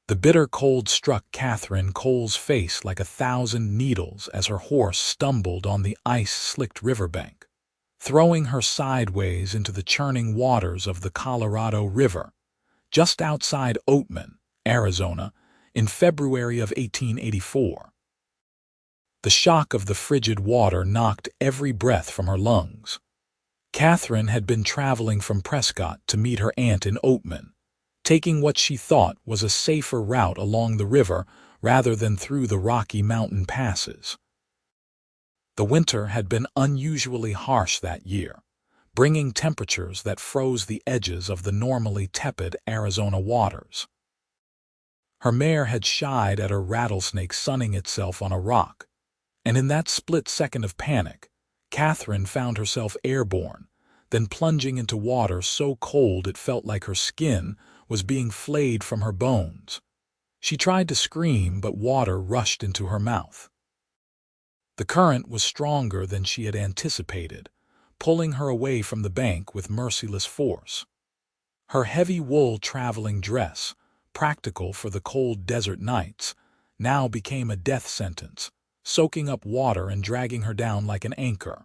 The bitter cold struck Katherine Cole's face like 1,000 needles as her horse stumbled on the ice-slicked riverbank, throwing her sideways into the churning waters of the Colorado River, just outside Oatman, Arizona, in February of 1884. The shock of the frigid water knocked every breath from her lungs. Katherine had been traveling from Prescott to meet her aunt in Oatman, taking what she thought was a safer route along the river rather than through the Rocky Mountain passes. The winter had been unusually harsh that year, bringing temperatures that froze the edges of the normally tepid Arizona waters. Her mare had shied at a rattlesnake sunning itself on a rock, and in that split second of panic, Katherine found herself airborne, then plunging into water so cold it felt like her skin was being flayed from her bones. She tried to scream, but water rushed into her mouth. The current was stronger than she had anticipated, pulling her away from the bank with merciless force. Her heavy wool traveling dress, practical for the cold desert nights, now became a death sentence, soaking up water and dragging her down like an anchor.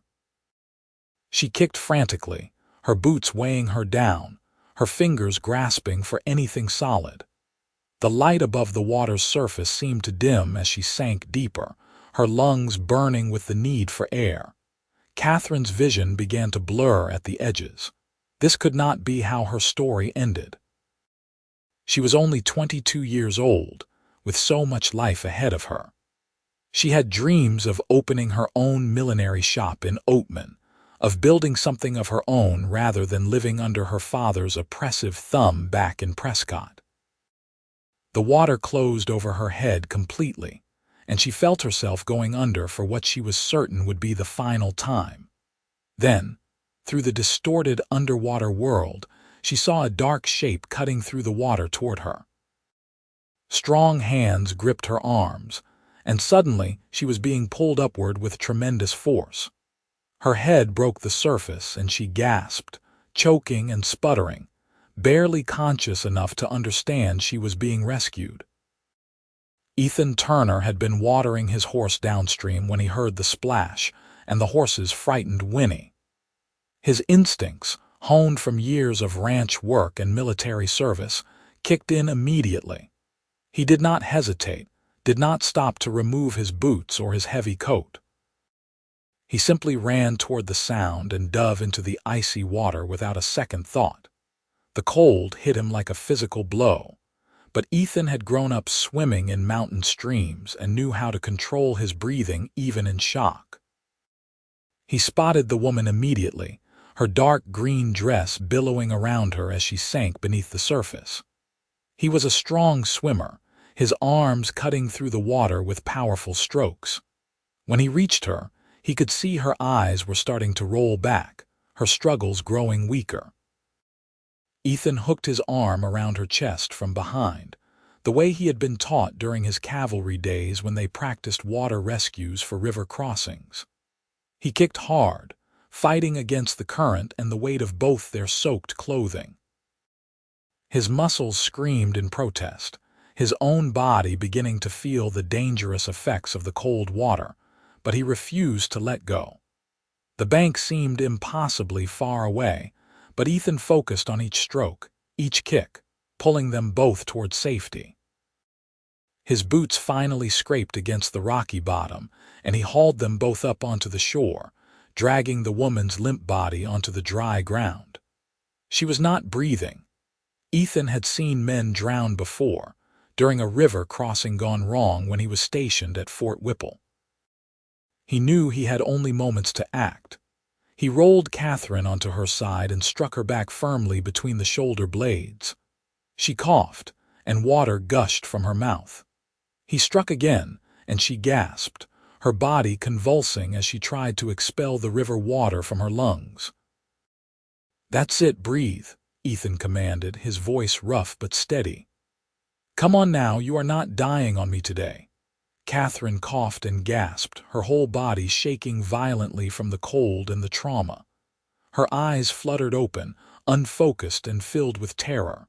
She kicked frantically, her boots weighing her down, her fingers grasping for anything solid. The light above the water's surface seemed to dim as she sank deeper, her lungs burning with the need for air. Katherine's vision began to blur at the edges. This could not be how her story ended. She was only 22 years old, with so much life ahead of her. She had dreams of opening her own millinery shop in Oatman, of building something of her own rather than living under her father's oppressive thumb back in Prescott. The water closed over her head completely, and she felt herself going under for what she was certain would be the final time. Then, through the distorted underwater world, she saw a dark shape cutting through the water toward her. Strong hands gripped her arms, and suddenly she was being pulled upward with tremendous force. Her head broke the surface and she gasped, choking and sputtering, barely conscious enough to understand she was being rescued. Ethan Turner had been watering his horse downstream when he heard the splash and the horse's frightened whinny. His instincts, honed from years of ranch work and military service, kicked in immediately. He did not hesitate, did not stop to remove his boots or his heavy coat. He simply ran toward the sound and dove into the icy water without a second thought. The cold hit him like a physical blow, but Ethan had grown up swimming in mountain streams and knew how to control his breathing even in shock. He spotted the woman immediately, her dark green dress billowing around her as she sank beneath the surface. He was a strong swimmer, his arms cutting through the water with powerful strokes. When he reached her, he could see her eyes were starting to roll back, her struggles growing weaker. Ethan hooked his arm around her chest from behind, the way he had been taught during his cavalry days when they practiced water rescues for river crossings. He kicked hard, fighting against the current and the weight of both their soaked clothing. His muscles screamed in protest, his own body beginning to feel the dangerous effects of the cold water, but he refused to let go. The bank seemed impossibly far away, but Ethan focused on each stroke, each kick, pulling them both toward safety. His boots finally scraped against the rocky bottom, and he hauled them both up onto the shore, dragging the woman's limp body onto the dry ground. She was not breathing. Ethan had seen men drown before, during a river crossing gone wrong when he was stationed at Fort Whipple. He knew he had only moments to act. He rolled Katherine onto her side and struck her back firmly between the shoulder blades. She coughed, and water gushed from her mouth. He struck again, and she gasped, her body convulsing as she tried to expel the river water from her lungs. "That's it, breathe," Ethan commanded, his voice rough but steady. "Come on now, you are not dying on me today." Katherine coughed and gasped, her whole body shaking violently from the cold and the trauma. Her eyes fluttered open, unfocused and filled with terror.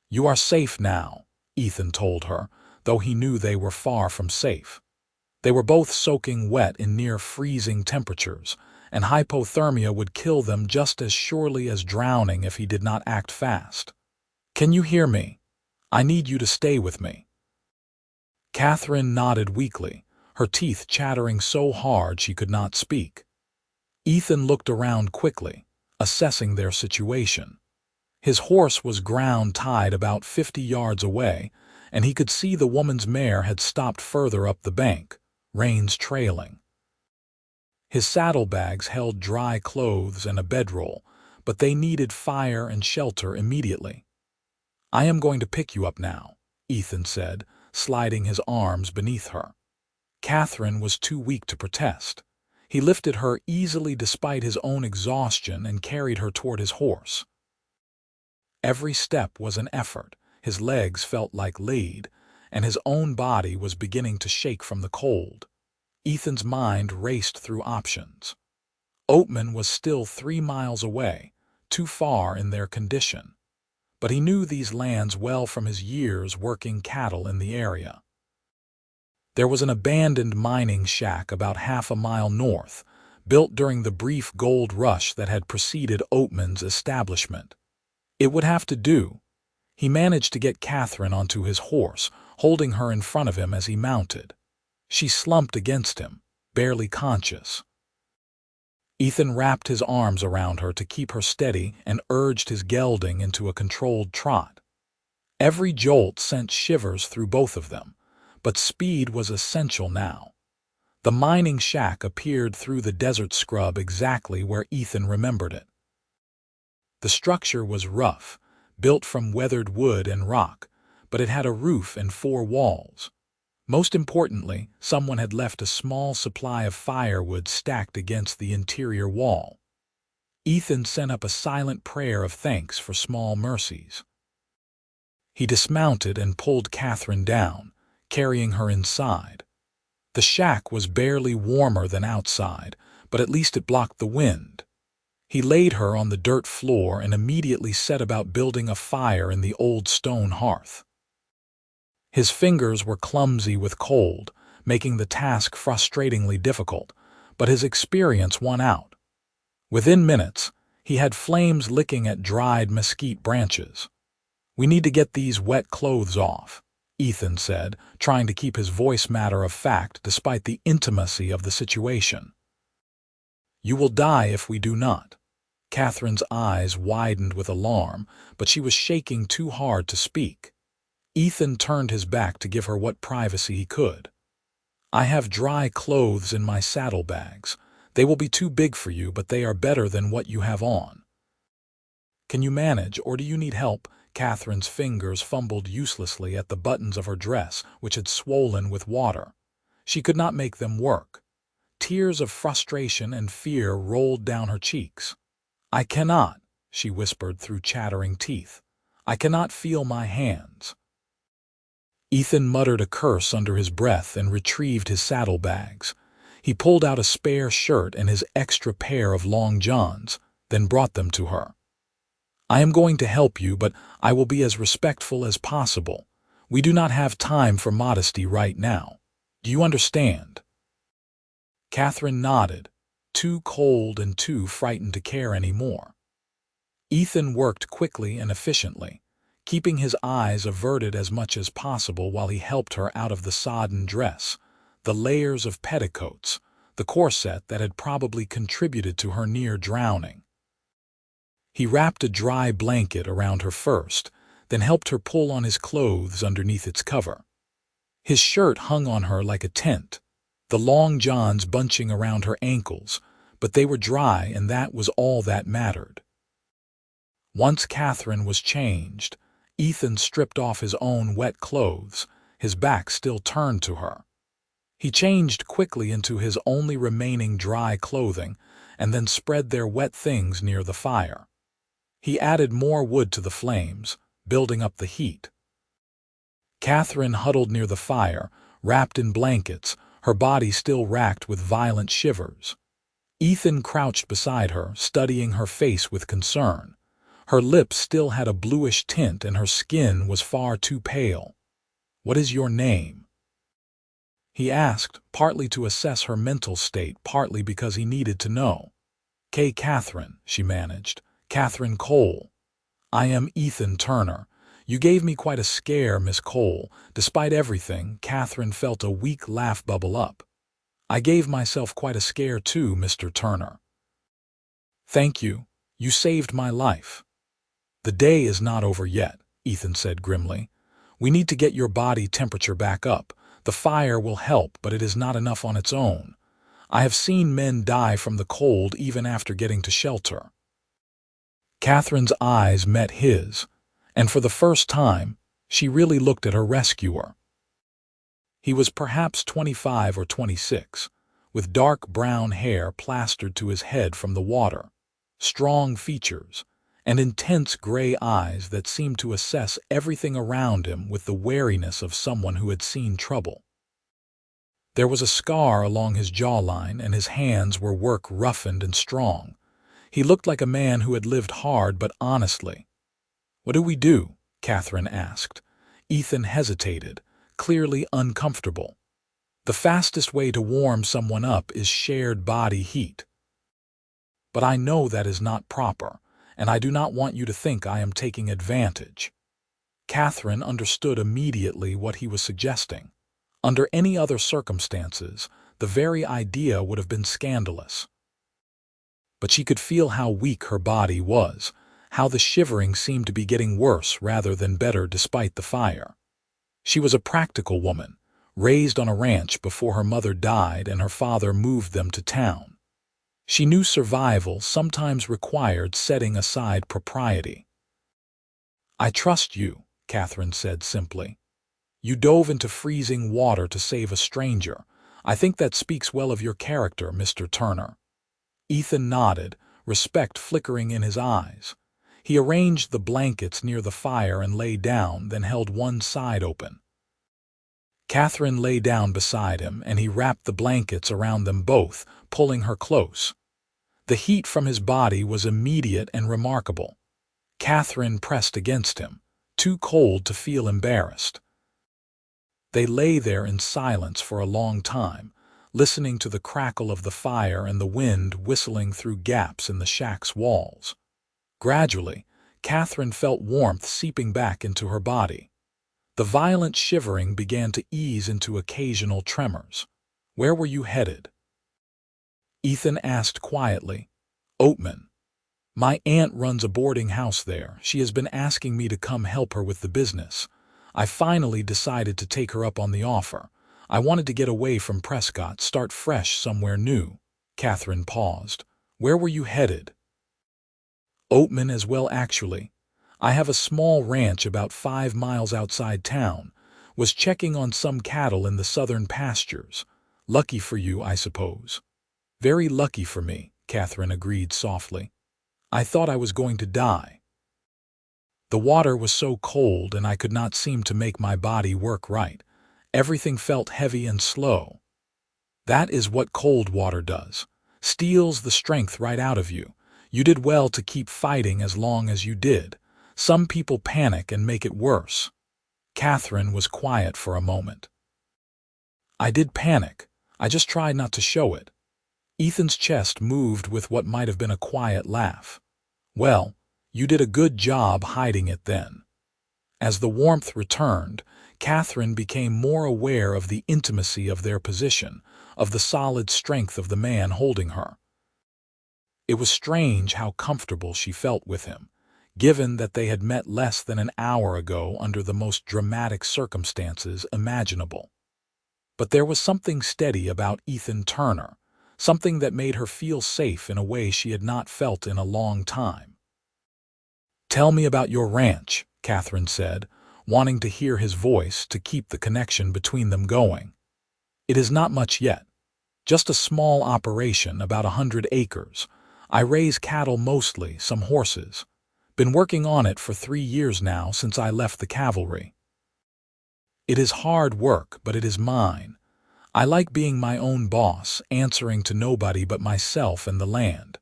"You are safe now," Ethan told her, though he knew they were far from safe. They were both soaking wet in near-freezing temperatures, and hypothermia would kill them just as surely as drowning if he did not act fast. "Can you hear me? I need you to stay with me." Katherine nodded weakly, her teeth chattering so hard she could not speak. Ethan looked around quickly, assessing their situation. His horse was ground-tied about 50 yards away, and he could see the woman's mare had stopped further up the bank, reins trailing. His saddlebags held dry clothes and a bedroll, but they needed fire and shelter immediately. "I am going to pick you up now," Ethan said, sliding his arms beneath her. Katherine was too weak to protest. He lifted her easily despite his own exhaustion and carried her toward his horse. Every step was an effort. His legs felt like lead, and his own body was beginning to shake from the cold. Ethan's mind raced through options. Oatman was still 3 miles away, too far in their condition. But he knew these lands well from his years working cattle in the area. There was an abandoned mining shack about half a mile north, built during the brief gold rush that had preceded Oatman's establishment. It would have to do. He managed to get Katherine onto his horse, holding her in front of him as he mounted. She slumped against him, barely conscious. Ethan wrapped his arms around her to keep her steady and urged his gelding into a controlled trot. Every jolt sent shivers through both of them, but speed was essential now. The mining shack appeared through the desert scrub exactly where Ethan remembered it. The structure was rough, built from weathered wood and rock, but it had a roof and 4 walls. Most importantly, someone had left a small supply of firewood stacked against the interior wall. Ethan sent up a silent prayer of thanks for small mercies. He dismounted and pulled Katherine down, carrying her inside. The shack was barely warmer than outside, but at least it blocked the wind. He laid her on the dirt floor and immediately set about building a fire in the old stone hearth. His fingers were clumsy with cold, making the task frustratingly difficult, but his experience won out. Within minutes, he had flames licking at dried mesquite branches. "We need to get these wet clothes off," Ethan said, trying to keep his voice matter of fact despite the intimacy of the situation. "You will die if we do not." Katherine's eyes widened with alarm, but she was shaking too hard to speak. Ethan turned his back to give her what privacy he could. "I have dry clothes in my saddlebags. They will be too big for you, but they are better than what you have on." "Can you manage, or do you need help?" Katherine's fingers fumbled uselessly at the buttons of her dress, which had swollen with water. She could not make them work. Tears of frustration and fear rolled down her cheeks. "I cannot," she whispered through chattering teeth. "I cannot feel my hands." Ethan muttered a curse under his breath and retrieved his saddlebags. He pulled out a spare shirt and his extra pair of long johns, then brought them to her. "I am going to help you, but I will be as respectful as possible. We do not have time for modesty right now. Do you understand?" Katherine nodded, too cold and too frightened to care any more. Ethan worked quickly and efficiently, keeping his eyes averted as much as possible while he helped her out of the sodden dress, the layers of petticoats, the corset that had probably contributed to her near drowning. He wrapped a dry blanket around her first, then helped her pull on his clothes underneath its cover. His shirt hung on her like a tent, the long johns bunching around her ankles, but they were dry and that was all that mattered. Once Katherine was changed, Ethan stripped off his own wet clothes, his back still turned to her. He changed quickly into his only remaining dry clothing and then spread their wet things near the fire. He added more wood to the flames, building up the heat. Katherine huddled near the fire, wrapped in blankets, her body still racked with violent shivers. Ethan crouched beside her, studying her face with concern. Her lips still had a bluish tint and her skin was far too pale. "What is your name?" he asked, partly to assess her mental state, partly because he needed to know. Katherine," she managed. "Katherine Cole. I am Ethan Turner. You gave me quite a scare, Miss Cole." Despite everything, Katherine felt a weak laugh bubble up. "I gave myself quite a scare too, Mr. Turner." "Thank you. You saved my life." "The day is not over yet," Ethan said grimly. "We need to get your body temperature back up. The fire will help, but it is not enough on its own. I have seen men die from the cold even after getting to shelter." Catherine's eyes met his, and for the first time, she really looked at her rescuer. He was perhaps 25 or 26, with dark brown hair plastered to his head from the water, strong features, and intense gray eyes that seemed to assess everything around him with the wariness of someone who had seen trouble. There was a scar along his jawline, and his hands were work-roughened and strong. He looked like a man who had lived hard but honestly. "What do we do?" Katherine asked. Ethan hesitated, clearly uncomfortable. "The fastest way to warm someone up is shared body heat." "But I know that is not proper, and I do not want you to think I am taking advantage." Katherine understood immediately what he was suggesting. Under any other circumstances, the very idea would have been scandalous. But she could feel how weak her body was, how the shivering seemed to be getting worse rather than better despite the fire. She was a practical woman, raised on a ranch before her mother died and her father moved them to town. She knew survival sometimes required setting aside propriety. "I trust you," Katherine said simply. "You dove into freezing water to save a stranger. I think that speaks well of your character, Mr. Turner." Ethan nodded, respect flickering in his eyes. He arranged the blankets near the fire and lay down, then held one side open. Katherine lay down beside him, and he wrapped the blankets around them both, pulling her close. The heat from his body was immediate and remarkable. Katherine pressed against him, too cold to feel embarrassed. They lay there in silence for a long time, listening to the crackle of the fire and the wind whistling through gaps in the shack's walls. Gradually, Katherine felt warmth seeping back into her body. The violent shivering began to ease into occasional tremors. "Where were you headed?" Ethan asked quietly. "Oatman. My aunt runs a boarding house there. She has been asking me to come help her with the business. I finally decided to take her up on the offer. I wanted to get away from Prescott, start fresh somewhere new." Katherine paused. "Where were you headed?" "Oatman as well, actually. I have a small ranch about 5 miles outside town. Was checking on some cattle in the southern pastures. Lucky for you, I suppose." "Very lucky for me," Katherine agreed softly. "I thought I was going to die. The water was so cold and I could not seem to make my body work right. Everything felt heavy and slow. That is what cold water does. Steals the strength right out of you. You did well to keep fighting as long as you did. Some people panic and make it worse." Katherine was quiet for a moment. "I did panic. I just tried not to show it." Ethan's chest moved with what might have been a quiet laugh. "Well, you did a good job hiding it then." As the warmth returned, Katherine became more aware of the intimacy of their position, of the solid strength of the man holding her. It was strange how comfortable she felt with him, given that they had met less than an hour ago under the most dramatic circumstances imaginable. But there was something steady about Ethan Turner, something that made her feel safe in a way she had not felt in a long time. "Tell me about your ranch," Katherine said, wanting to hear his voice to keep the connection between them going. "It is not much yet. Just a small operation, about 100 acres. I raise cattle mostly, some horses. Been working on it for 3 years now since I left the cavalry. It is hard work, but it is mine. I like being my own boss, answering to nobody but myself and the land."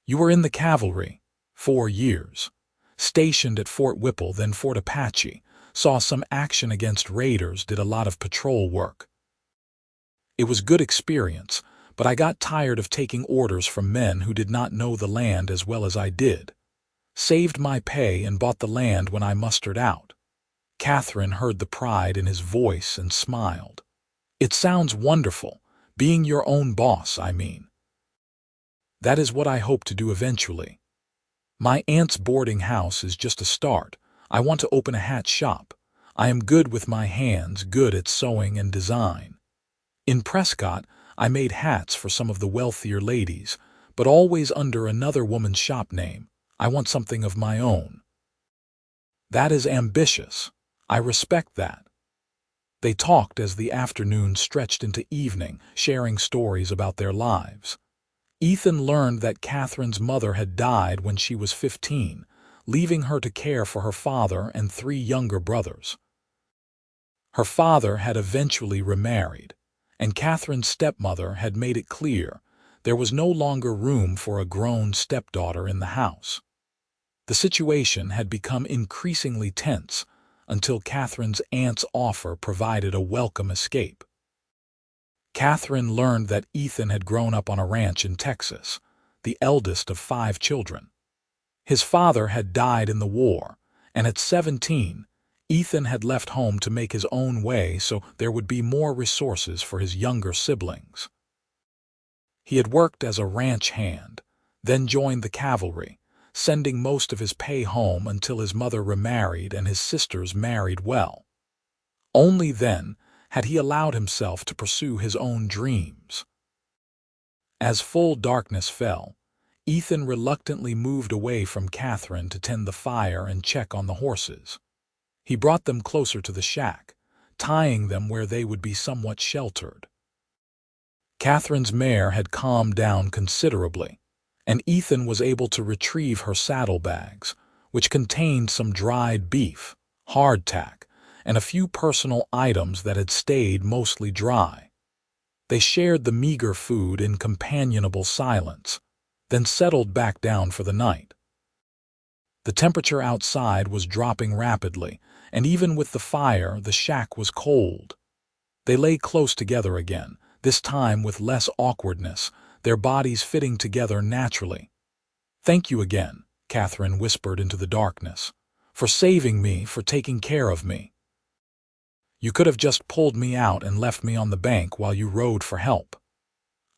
"You were in the cavalry." 4 years. Stationed at Fort Whipple, then Fort Apache, saw some action against raiders, did a lot of patrol work. It was good experience, but I got tired of taking orders from men who did not know the land as well as I did. Saved my pay and bought the land when I mustered out. Katherine heard the pride in his voice and smiled. It sounds wonderful, being your own boss, I mean. That is what I hope to do eventually. My aunt's boarding house is just a start. I want to open a hat shop. I am good with my hands, good at sewing and design. In Prescott, I made hats for some of the wealthier ladies, but always under another woman's shop name. I want something of my own. That is ambitious. I respect that. They talked as the afternoon stretched into evening, sharing stories about their lives. Ethan learned that Katherine's mother had died when she was 15, leaving her to care for her father and 3 younger brothers. Her father had eventually remarried, and Katherine's stepmother had made it clear there was no longer room for a grown stepdaughter in the house. The situation had become increasingly tense until Katherine's aunt's offer provided a welcome escape. Katherine learned that Ethan had grown up on a ranch in Texas, the eldest of 5 children. His father had died in the war, and at 17, Ethan had left home to make his own way so there would be more resources for his younger siblings. He had worked as a ranch hand, then joined the cavalry, sending most of his pay home until his mother remarried and his sisters married well. Only then had he allowed himself to pursue his own dreams. As full darkness fell, Ethan reluctantly moved away from Katherine to tend the fire and check on the horses. He brought them closer to the shack, tying them where they would be somewhat sheltered. Katherine's mare had calmed down considerably, and Ethan was able to retrieve her saddlebags, which contained some dried beef, hardtack, and a few personal items that had stayed mostly dry. They shared the meager food in companionable silence, then settled back down for the night. The temperature outside was dropping rapidly, and even with the fire, the shack was cold. They lay close together again, this time with less awkwardness, their bodies fitting together naturally. "Thank you again," Katherine whispered into the darkness, "for saving me, for taking care of me. You could have just pulled me out and left me on the bank while you rode for help."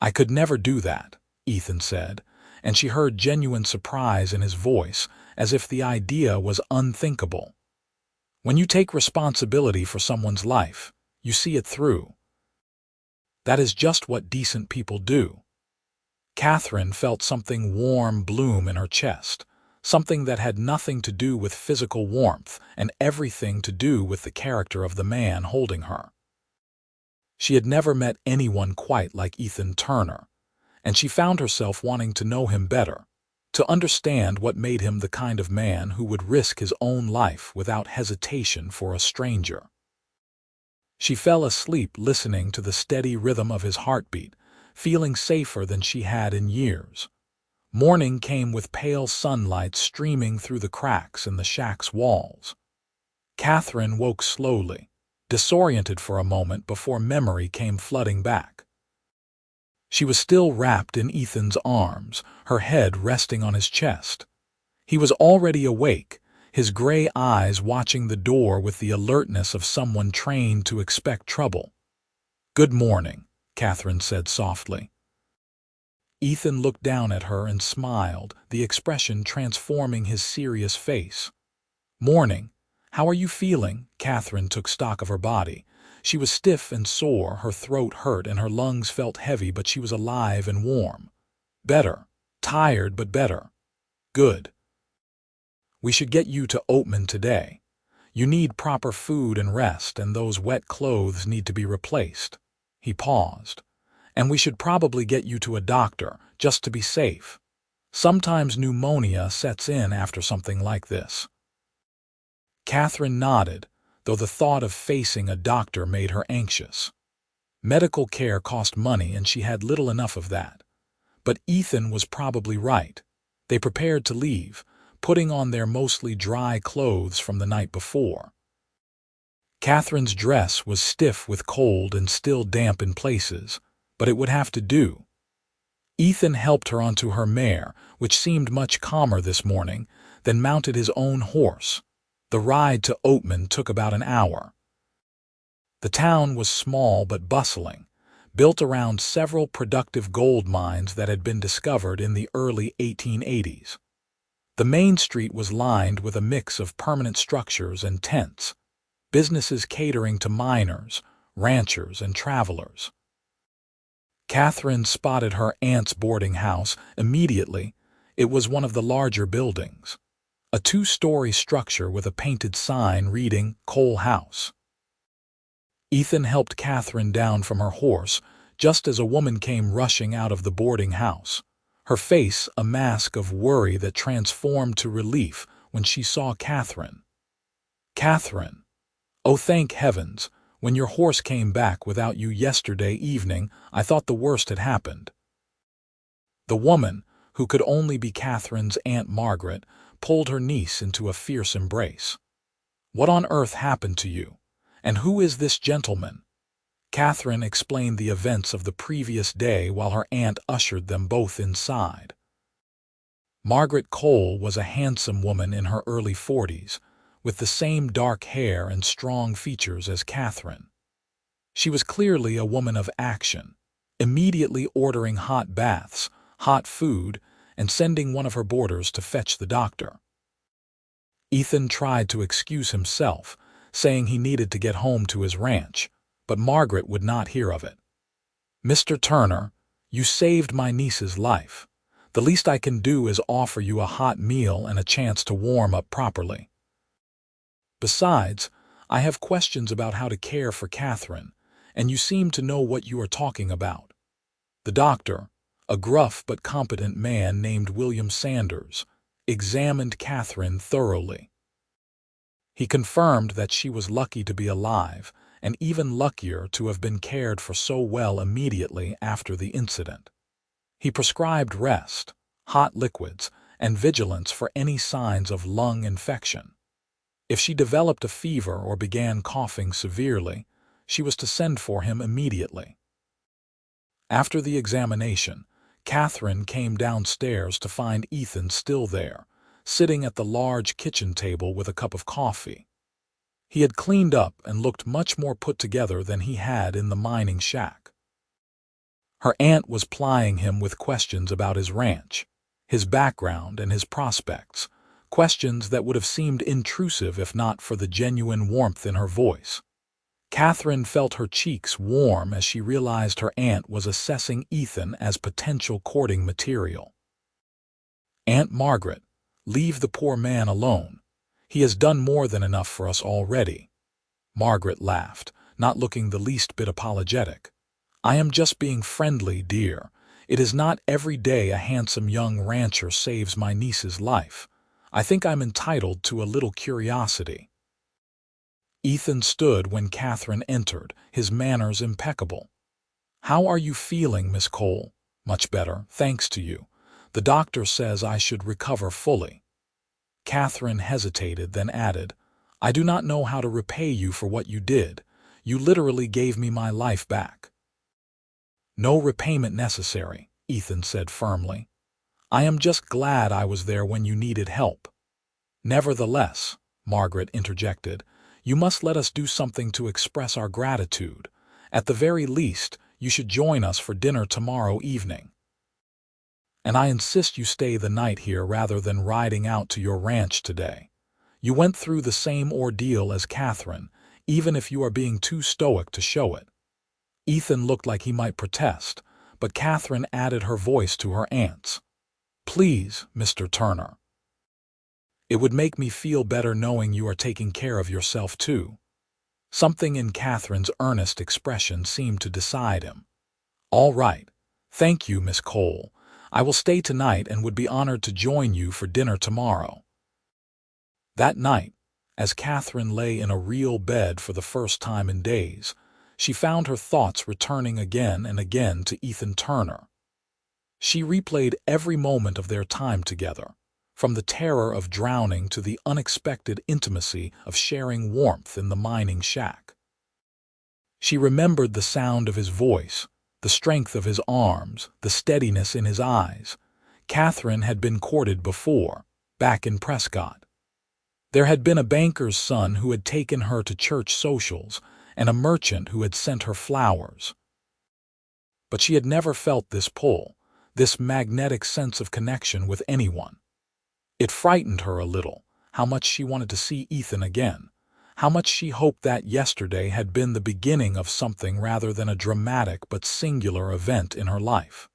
"I could never do that," Ethan said, and she heard genuine surprise in his voice, as if the idea was unthinkable. "When you take responsibility for someone's life, you see it through. That is just what decent people do." Katherine felt something warm bloom in her chest, something that had nothing to do with physical warmth and everything to do with the character of the man holding her. She had never met anyone quite like Ethan Turner, and she found herself wanting to know him better, to understand what made him the kind of man who would risk his own life without hesitation for a stranger. She fell asleep listening to the steady rhythm of his heartbeat, feeling safer than she had in years. Morning came with pale sunlight streaming through the cracks in the shack's walls. Katherine woke slowly, disoriented for a moment before memory came flooding back. She was still wrapped in Ethan's arms, her head resting on his chest. He was already awake, his gray eyes watching the door with the alertness of someone trained to expect trouble. "Good morning," Katherine said softly. Ethan looked down at her and smiled, the expression transforming his serious face. "Morning. How are you feeling?" Katherine took stock of her body. She was stiff and sore, her throat hurt, and her lungs felt heavy, but she was alive and warm. "Better. Tired, but better." "Good. We should get you to Oatman today. You need proper food and rest, and those wet clothes need to be replaced." He paused. "And we should probably get you to a doctor, just to be safe. Sometimes pneumonia sets in after something like this." Katherine nodded, though the thought of facing a doctor made her anxious. Medical care cost money, and she had little enough of that. But Ethan was probably right. They prepared to leave, putting on their mostly dry clothes from the night before. Catherine's dress was stiff with cold and still damp in places, but it would have to do. Ethan helped her onto her mare, which seemed much calmer this morning, then mounted his own horse. The ride to Oatman took about an hour. The town was small but bustling, built around several productive gold mines that had been discovered in the early 1880s. The main street was lined with a mix of permanent structures and tents, businesses catering to miners, ranchers, and travelers. Katherine spotted her aunt's boarding house immediately. It was one of the larger buildings, a two-story structure with a painted sign reading Cole House. Ethan helped Katherine down from her horse just as a woman came rushing out of the boarding house, her face a mask of worry that transformed to relief when she saw Katherine. "Katherine, oh thank heavens, when your horse came back without you yesterday evening, I thought the worst had happened." The woman, who could only be Katherine's Aunt Margaret, pulled her niece into a fierce embrace. "What on earth happened to you? And who is this gentleman?" Katherine explained the events of the previous day while her aunt ushered them both inside. Margaret Cole was a handsome woman in her early 40s, with the same dark hair and strong features as Katherine. She was clearly a woman of action, immediately ordering hot baths, hot food, and sending one of her boarders to fetch the doctor. Ethan tried to excuse himself, saying he needed to get home to his ranch, but Margaret would not hear of it. "Mr. Turner, you saved my niece's life. The least I can do is offer you a hot meal and a chance to warm up properly. Besides, I have questions about how to care for Katherine, and you seem to know what you are talking about." The doctor, a gruff but competent man named William Sanders, examined Katherine thoroughly. He confirmed that she was lucky to be alive, and even luckier to have been cared for so well immediately after the incident. He prescribed rest, hot liquids, and vigilance for any signs of lung infection. If she developed a fever or began coughing severely, she was to send for him immediately. After the examination, Katherine came downstairs to find Ethan still there, sitting at the large kitchen table with a cup of coffee. He had cleaned up and looked much more put together than he had in the mining shack. Her aunt was plying him with questions about his ranch, his background, and his prospects, questions that would have seemed intrusive if not for the genuine warmth in her voice. Katherine felt her cheeks warm as she realized her aunt was assessing Ethan as potential courting material. "Aunt Margaret, leave the poor man alone. He has done more than enough for us already." Margaret laughed, not looking the least bit apologetic. "I am just being friendly, dear. It is not every day a handsome young rancher saves my niece's life. I think I'm entitled to a little curiosity." Ethan stood when Katherine entered, his manners impeccable. "How are you feeling, Miss Cole?" "Much better, thanks to you. The doctor says I should recover fully." Katherine hesitated, then added, "I do not know how to repay you for what you did. You literally gave me my life back." "No repayment necessary," Ethan said firmly. "I am just glad I was there when you needed help." "Nevertheless," Margaret interjected, "you must let us do something to express our gratitude. At the very least, you should join us for dinner tomorrow evening. And I insist you stay the night here rather than riding out to your ranch today. You went through the same ordeal as Katherine, even if you are being too stoic to show it." Ethan looked like he might protest, but Katherine added her voice to her aunt's. "Please, Mr. Turner. It would make me feel better knowing you are taking care of yourself too." Something in Katherine's earnest expression seemed to decide him. "All right. Thank you, Miss Cole. I will stay tonight and would be honored to join you for dinner tomorrow." That night, as Katherine lay in a real bed for the first time in days, she found her thoughts returning again and again to Ethan Turner. She replayed every moment of their time together, from the terror of drowning to the unexpected intimacy of sharing warmth in the mining shack. She remembered the sound of his voice, the strength of his arms, the steadiness in his eyes. Katherine had been courted before, back in Prescott. There had been a banker's son who had taken her to church socials, and a merchant who had sent her flowers. But she had never felt this pull, this magnetic sense of connection with anyone. It frightened her a little, how much she wanted to see Ethan again, how much she hoped that yesterday had been the beginning of something rather than a dramatic but singular event in her life.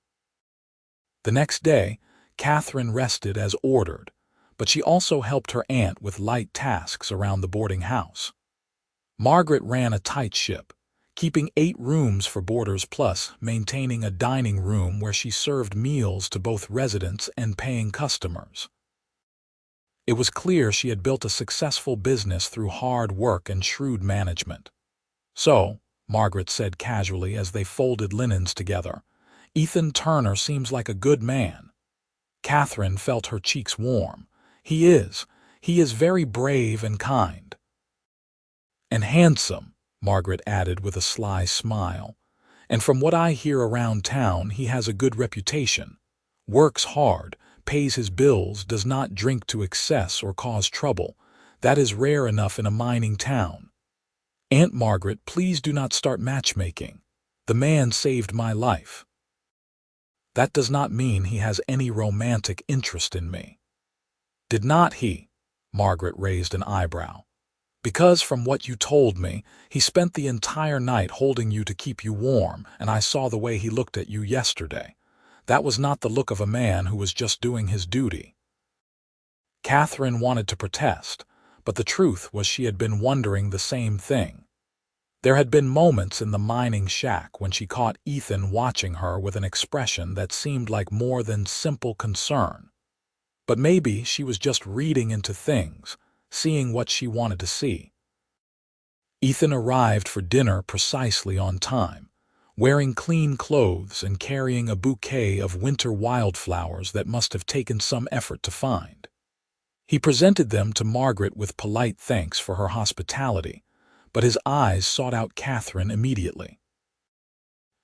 The next day, Katherine rested as ordered, but she also helped her aunt with light tasks around the boarding house. Margaret ran a tight ship, keeping 8 rooms for boarders plus maintaining a dining room where she served meals to both residents and paying customers. It was clear she had built a successful business through hard work and shrewd management. "So," Margaret said casually as they folded linens together, "Ethan Turner seems like a good man." Katherine felt her cheeks warm. He is very brave and kind." "And handsome," Margaret added with a sly smile. "And from what I hear around town, he has a good reputation. Works hard, pays his bills, does not drink to excess or cause trouble. That is rare enough in a mining town. Aunt Margaret, please do not start matchmaking. The man saved my life." "That does not mean he has any romantic interest in me." "Did not he?" Margaret raised an eyebrow. "Because from what you told me, he spent the entire night holding you to keep you warm, and I saw the way he looked at you yesterday. That was not the look of a man who was just doing his duty." Katherine wanted to protest, but the truth was she had been wondering the same thing. There had been moments in the mining shack when she caught Ethan watching her with an expression that seemed like more than simple concern. But maybe she was just reading into things, seeing what she wanted to see. Ethan arrived for dinner precisely on time, wearing clean clothes and carrying a bouquet of winter wildflowers that must have taken some effort to find. He presented them to Margaret with polite thanks for her hospitality, but his eyes sought out Katherine immediately.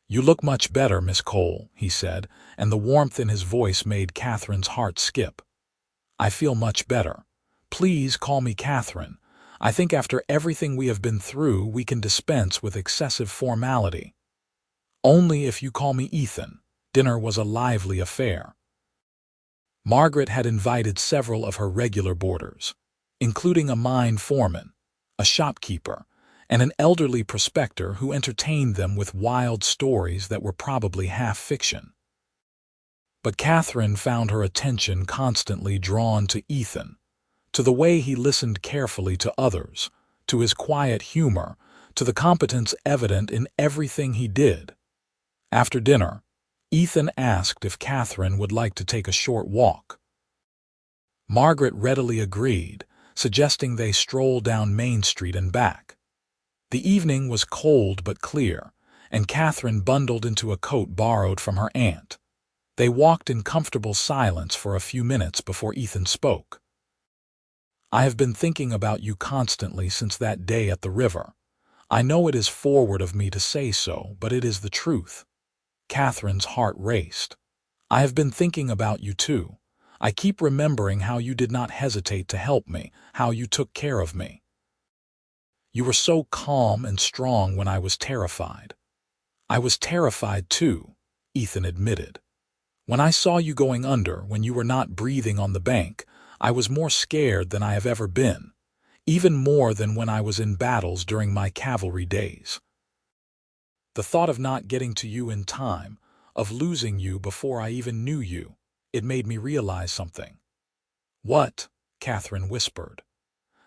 "You look much better, Miss Cole," he said, and the warmth in his voice made Katherine's heart skip. "I feel much better. Please call me Katherine. I think after everything we have been through, we can dispense with excessive formality." "Only if you call me Ethan." Dinner was a lively affair. Margaret had invited several of her regular boarders, including a mine foreman, a shopkeeper, and an elderly prospector who entertained them with wild stories that were probably half fiction. But Katherine found her attention constantly drawn to Ethan, to the way he listened carefully to others, to his quiet humor, to the competence evident in everything he did. After dinner, Ethan asked if Katherine would like to take a short walk. Margaret readily agreed, suggesting they stroll down Main Street and back. The evening was cold but clear, and Katherine bundled into a coat borrowed from her aunt. They walked in comfortable silence for a few minutes before Ethan spoke. "I have been thinking about you constantly since that day at the river. I know it is forward of me to say so, but it is the truth." Katherine's heart raced. "I have been thinking about you too. I keep remembering how you did not hesitate to help me, how you took care of me. You were so calm and strong when I was terrified." "I was terrified too," Ethan admitted. "When I saw you going under, when you were not breathing on the bank, I was more scared than I have ever been, even more than when I was in battles during my cavalry days. The thought of not getting to you in time, of losing you before I even knew you, it made me realize something." "What?" Katherine whispered.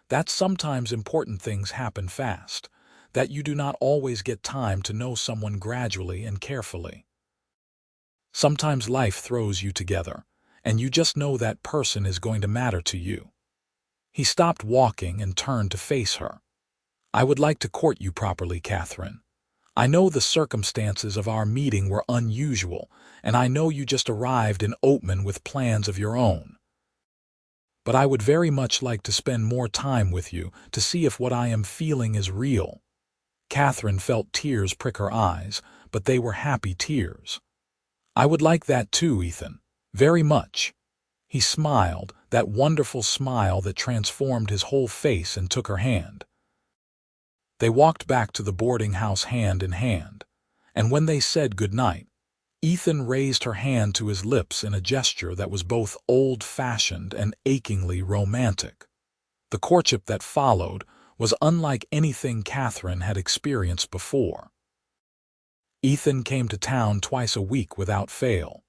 "That sometimes important things happen fast, that you do not always get time to know someone gradually and carefully. Sometimes life throws you together, and you just know that person is going to matter to you." He stopped walking and turned to face her. "I would like to court you properly, Katherine. I know the circumstances of our meeting were unusual, and I know you just arrived in Oatman with plans of your own. but I would very much like to spend more time with you to see if what I am feeling is real." Katherine felt tears prick her eyes, but they were happy tears. "I would like that too, Ethan. Very much." He smiled, that wonderful smile that transformed his whole face, and took her hand. They walked back to the boarding house hand in hand, and when they said good night, Ethan raised her hand to his lips in a gesture that was both old-fashioned and achingly romantic. The courtship that followed was unlike anything Katherine had experienced before. Ethan came to town twice a week without fail,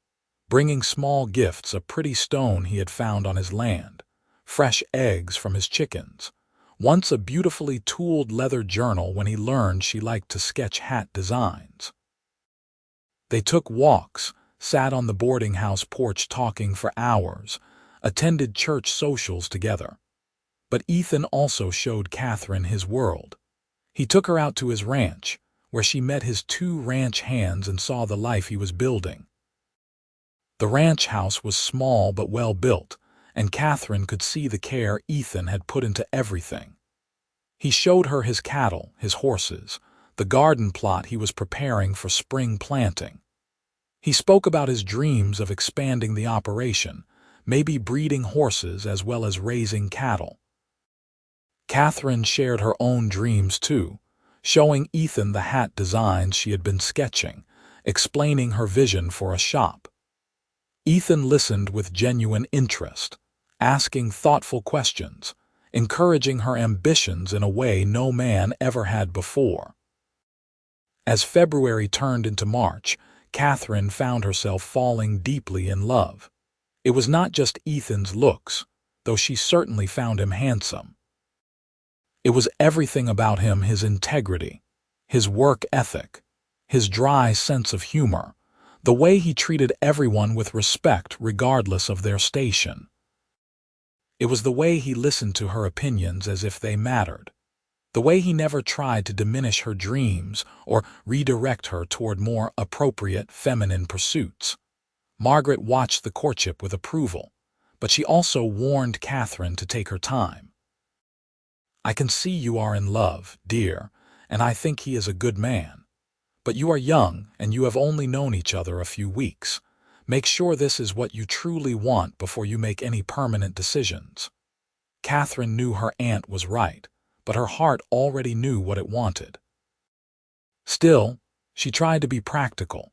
bringing small gifts: a pretty stone he had found on his land, fresh eggs from his chickens, once a beautifully tooled leather journal when he learned she liked to sketch hat designs. They took walks, sat on the boarding house porch talking for hours, attended church socials together. But Ethan also showed Katherine his world. He took her out to his ranch, where she met his 2 ranch hands and saw the life he was building. The ranch house was small but well built, and Katherine could see the care Ethan had put into everything. He showed her his cattle, his horses, the garden plot he was preparing for spring planting. He spoke about his dreams of expanding the operation, maybe breeding horses as well as raising cattle. Katherine shared her own dreams too, showing Ethan the hat designs she had been sketching, explaining her vision for a shop. Ethan listened with genuine interest, asking thoughtful questions, encouraging her ambitions in a way no man ever had before. As February turned into March, Katherine found herself falling deeply in love. It was not just Ethan's looks, though she certainly found him handsome. It was everything about him: his integrity, his work ethic, his dry sense of humor, the way he treated everyone with respect regardless of their station. It was the way he listened to her opinions as if they mattered, the way he never tried to diminish her dreams or redirect her toward more appropriate feminine pursuits. Margaret watched the courtship with approval, but she also warned Katherine to take her time. "I can see you are in love, dear, and I think he is a good man. But you are young and you have only known each other a few weeks. Make sure this is what you truly want before you make any permanent decisions." Katherine knew her aunt was right, but her heart already knew what it wanted. Still, she tried to be practical.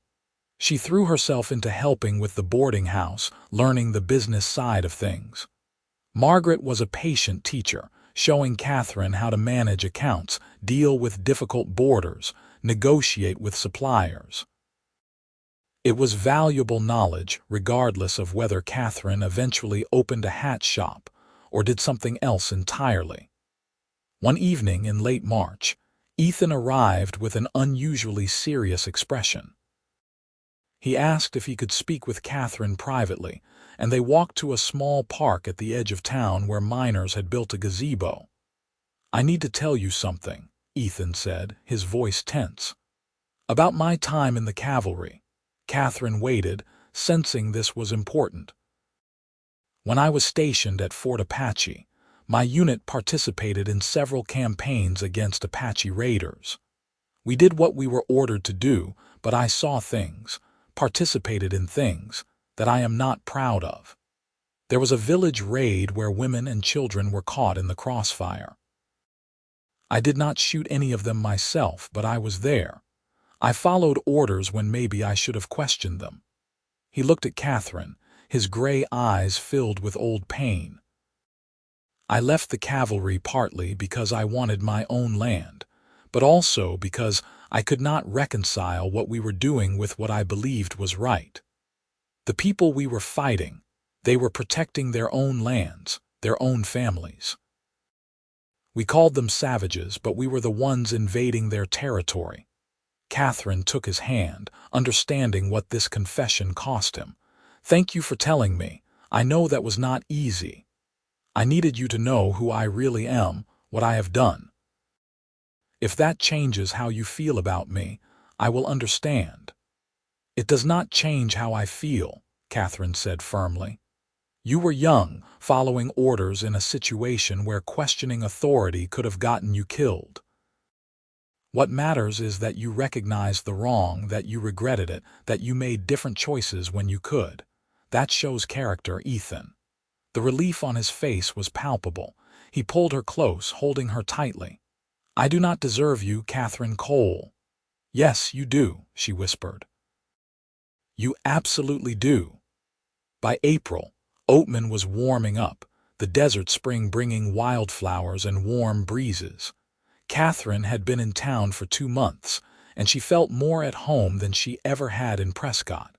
She threw herself into helping with the boarding house, learning the business side of things. Margaret was a patient teacher, showing Katherine how to manage accounts, deal with difficult boarders, negotiate with suppliers. It was valuable knowledge, regardless of whether Katherine eventually opened a hat shop or did something else entirely. One evening in late March, Ethan arrived with an unusually serious expression. He asked if he could speak with Katherine privately, and they walked to a small park at the edge of town where miners had built a gazebo. "I need to tell you something," Ethan said, his voice tense. "About my time in the cavalry." Katherine waited, sensing this was important. "When I was stationed at Fort Apache, my unit participated in several campaigns against Apache raiders. We did what we were ordered to do, but I saw things, participated in things, that I am not proud of. There was a village raid where women and children were caught in the crossfire. I did not shoot any of them myself, but I was there. I followed orders when maybe I should have questioned them." He looked at Katherine, his gray eyes filled with old pain. "I left the cavalry partly because I wanted my own land, but also because I could not reconcile what we were doing with what I believed was right. The people we were fighting, they were protecting their own lands, their own families. We called them savages, but we were the ones invading their territory." Katherine took his hand, understanding what this confession cost him. "Thank you for telling me. I know that was not easy. I needed you to know who I really am, what I have done. If that changes how you feel about me, I will understand." "It does not change how I feel," Katherine said firmly. You were young, following orders in a situation where questioning authority could have gotten you killed. What matters is that you recognized the wrong, that you regretted it, that you made different choices when you could. That shows character, Ethan. The relief on his face was palpable. He pulled her close, holding her tightly. I do not deserve you, Katherine Cole. Yes, you do, she whispered. You absolutely do. By April, Oatman was warming up, the desert spring bringing wildflowers and warm breezes. Katherine had been in town for 2 months, and she felt more at home than she ever had in Prescott.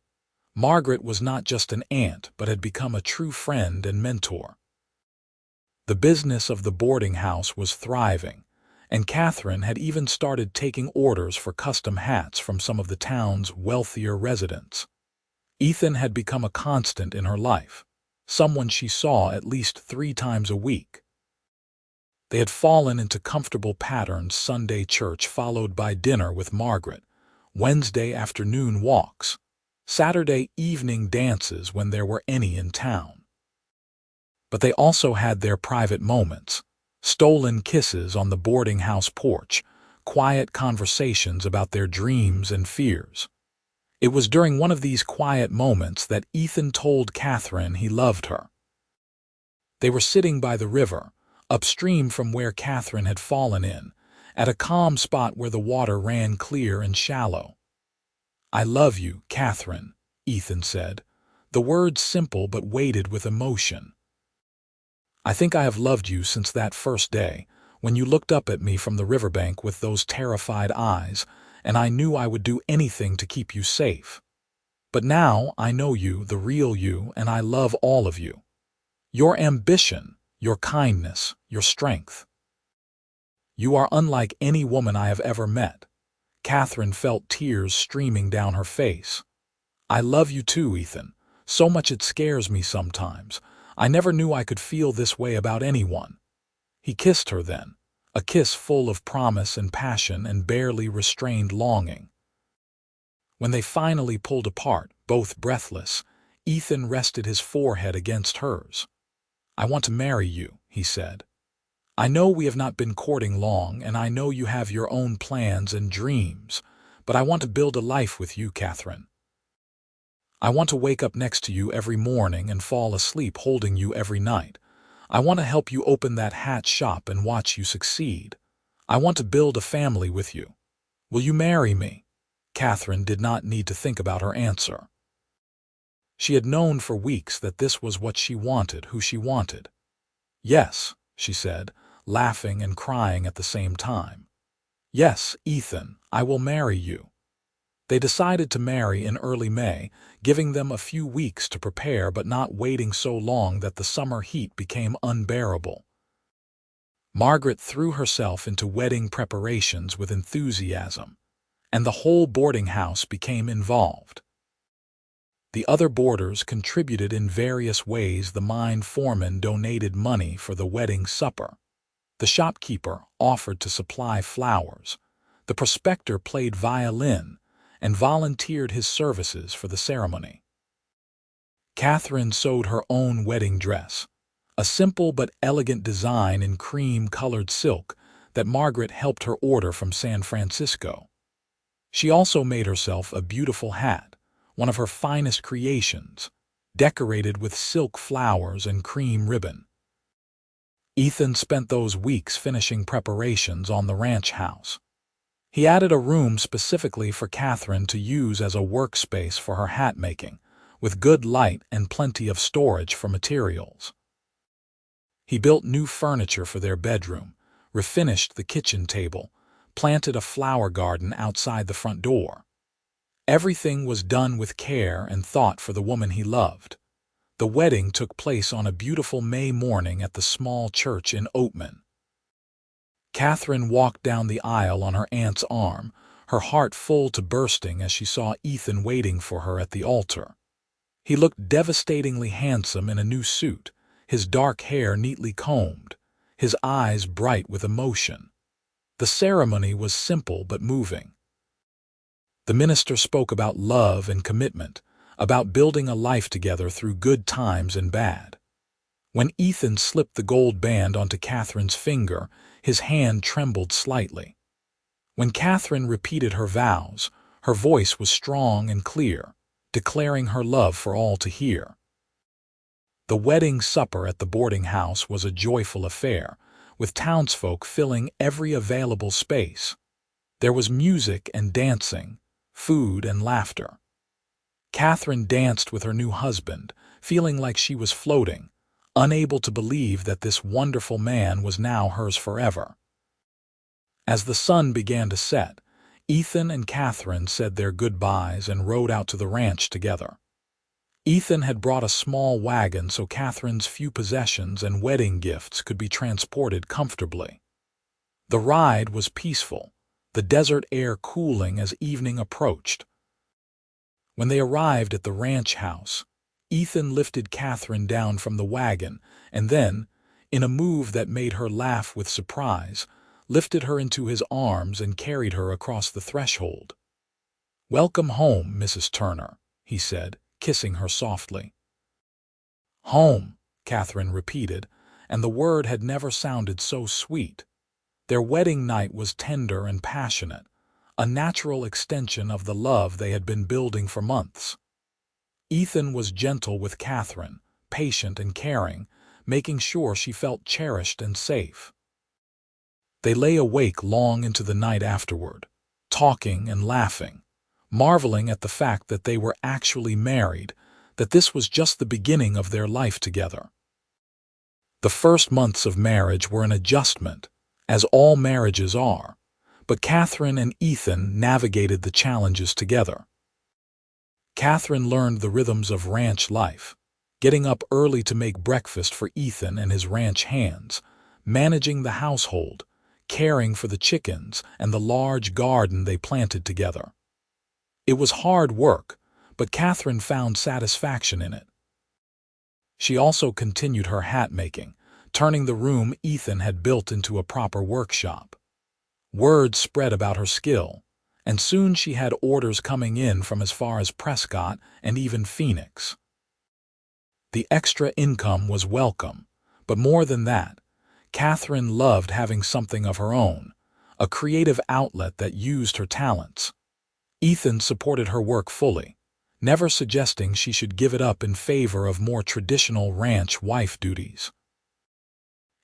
Margaret was not just an aunt, but had become a true friend and mentor. The business of the boarding house was thriving, and Katherine had even started taking orders for custom hats from some of the town's wealthier residents. Ethan had become a constant in her life, someone she saw at least 3 times a week. They had fallen into comfortable patterns: Sunday church followed by dinner with Margaret, Wednesday afternoon walks, Saturday evening dances when there were any in town. But they also had their private moments, stolen kisses on the boarding house porch, quiet conversations about their dreams and fears. It was during one of these quiet moments that Ethan told Katherine he loved her. They were sitting by the river, upstream from where Katherine had fallen in, at a calm spot where the water ran clear and shallow. I love you, Katherine, Ethan said, the words simple but weighted with emotion. I think I have loved you since that first day, when you looked up at me from the riverbank with those terrified eyes, and I knew I would do anything to keep you safe. But now I know you, the real you, and I love all of you. Your ambition, your kindness, your strength. You are unlike any woman I have ever met. Katherine felt tears streaming down her face. I love you too, Ethan. So much it scares me sometimes. I never knew I could feel this way about anyone. He kissed her then, a kiss full of promise and passion and barely restrained longing. When they finally pulled apart, both breathless, Ethan rested his forehead against hers. I want to marry you, he said. I know we have not been courting long, and I know you have your own plans and dreams, but I want to build a life with you, Katherine. I want to wake up next to you every morning and fall asleep holding you every night. I want to help you open that hat shop and watch you succeed. I want to build a family with you. Will you marry me? Katherine did not need to think about her answer. She had known for weeks that this was what she wanted, who she wanted. Yes, she said, laughing and crying at the same time. Yes, Ethan, I will marry you. They decided to marry in early May, giving them a few weeks to prepare but not waiting so long that the summer heat became unbearable. Margaret threw herself into wedding preparations with enthusiasm, and the whole boarding house became involved. The other boarders contributed in various ways. The mine foreman donated money for the wedding supper. The shopkeeper offered to supply flowers. The prospector played violin and volunteered his services for the ceremony. Katherine sewed her own wedding dress, a simple but elegant design in cream-colored silk that Margaret helped her order from San Francisco. She also made herself a beautiful hat, one of her finest creations, decorated with silk flowers and cream ribbon. Ethan spent those weeks finishing preparations on the ranch house. He added a room specifically for Katherine to use as a workspace for her hat making, with good light and plenty of storage for materials. He built new furniture for their bedroom, refinished the kitchen table, planted a flower garden outside the front door. Everything was done with care and thought for the woman he loved. The wedding took place on a beautiful May morning at the small church in Oatman. Katherine walked down the aisle on her aunt's arm, her heart full to bursting as she saw Ethan waiting for her at the altar. He looked devastatingly handsome in a new suit, his dark hair neatly combed, his eyes bright with emotion. The ceremony was simple but moving. The minister spoke about love and commitment, about building a life together through good times and bad. When Ethan slipped the gold band onto Catherine's finger, his hand trembled slightly. When Katherine repeated her vows, her voice was strong and clear, declaring her love for all to hear. The wedding supper at the boarding house was a joyful affair, with townsfolk filling every available space. There was music and dancing, food and laughter. Katherine danced with her new husband, feeling like she was floating, unable to believe that this wonderful man was now hers forever. As the sun began to set, Ethan and Katherine said their goodbyes and rode out to the ranch together. Ethan had brought a small wagon so Katherine's few possessions and wedding gifts could be transported comfortably. The ride was peaceful, the desert air cooling as evening approached. When they arrived at the ranch house, Ethan lifted Katherine down from the wagon and then, in a move that made her laugh with surprise, lifted her into his arms and carried her across the threshold. "Welcome home, Mrs. Turner," he said, kissing her softly. "Home," Katherine repeated, and the word had never sounded so sweet. Their wedding night was tender and passionate, a natural extension of the love they had been building for months. Ethan was gentle with Katherine, patient and caring, making sure she felt cherished and safe. They lay awake long into the night afterward, talking and laughing, marveling at the fact that they were actually married, that this was just the beginning of their life together. The first months of marriage were an adjustment, as all marriages are, but Katherine and Ethan navigated the challenges together. Katherine learned the rhythms of ranch life, getting up early to make breakfast for Ethan and his ranch hands, managing the household, caring for the chickens and the large garden they planted together. It was hard work, but Katherine found satisfaction in it. She also continued her hat making, turning the room Ethan had built into a proper workshop. Word spread about her skill, and soon she had orders coming in from as far as Prescott and even Phoenix. The extra income was welcome, but more than that, Katherine loved having something of her own, a creative outlet that used her talents. Ethan supported her work fully, never suggesting she should give it up in favor of more traditional ranch wife duties.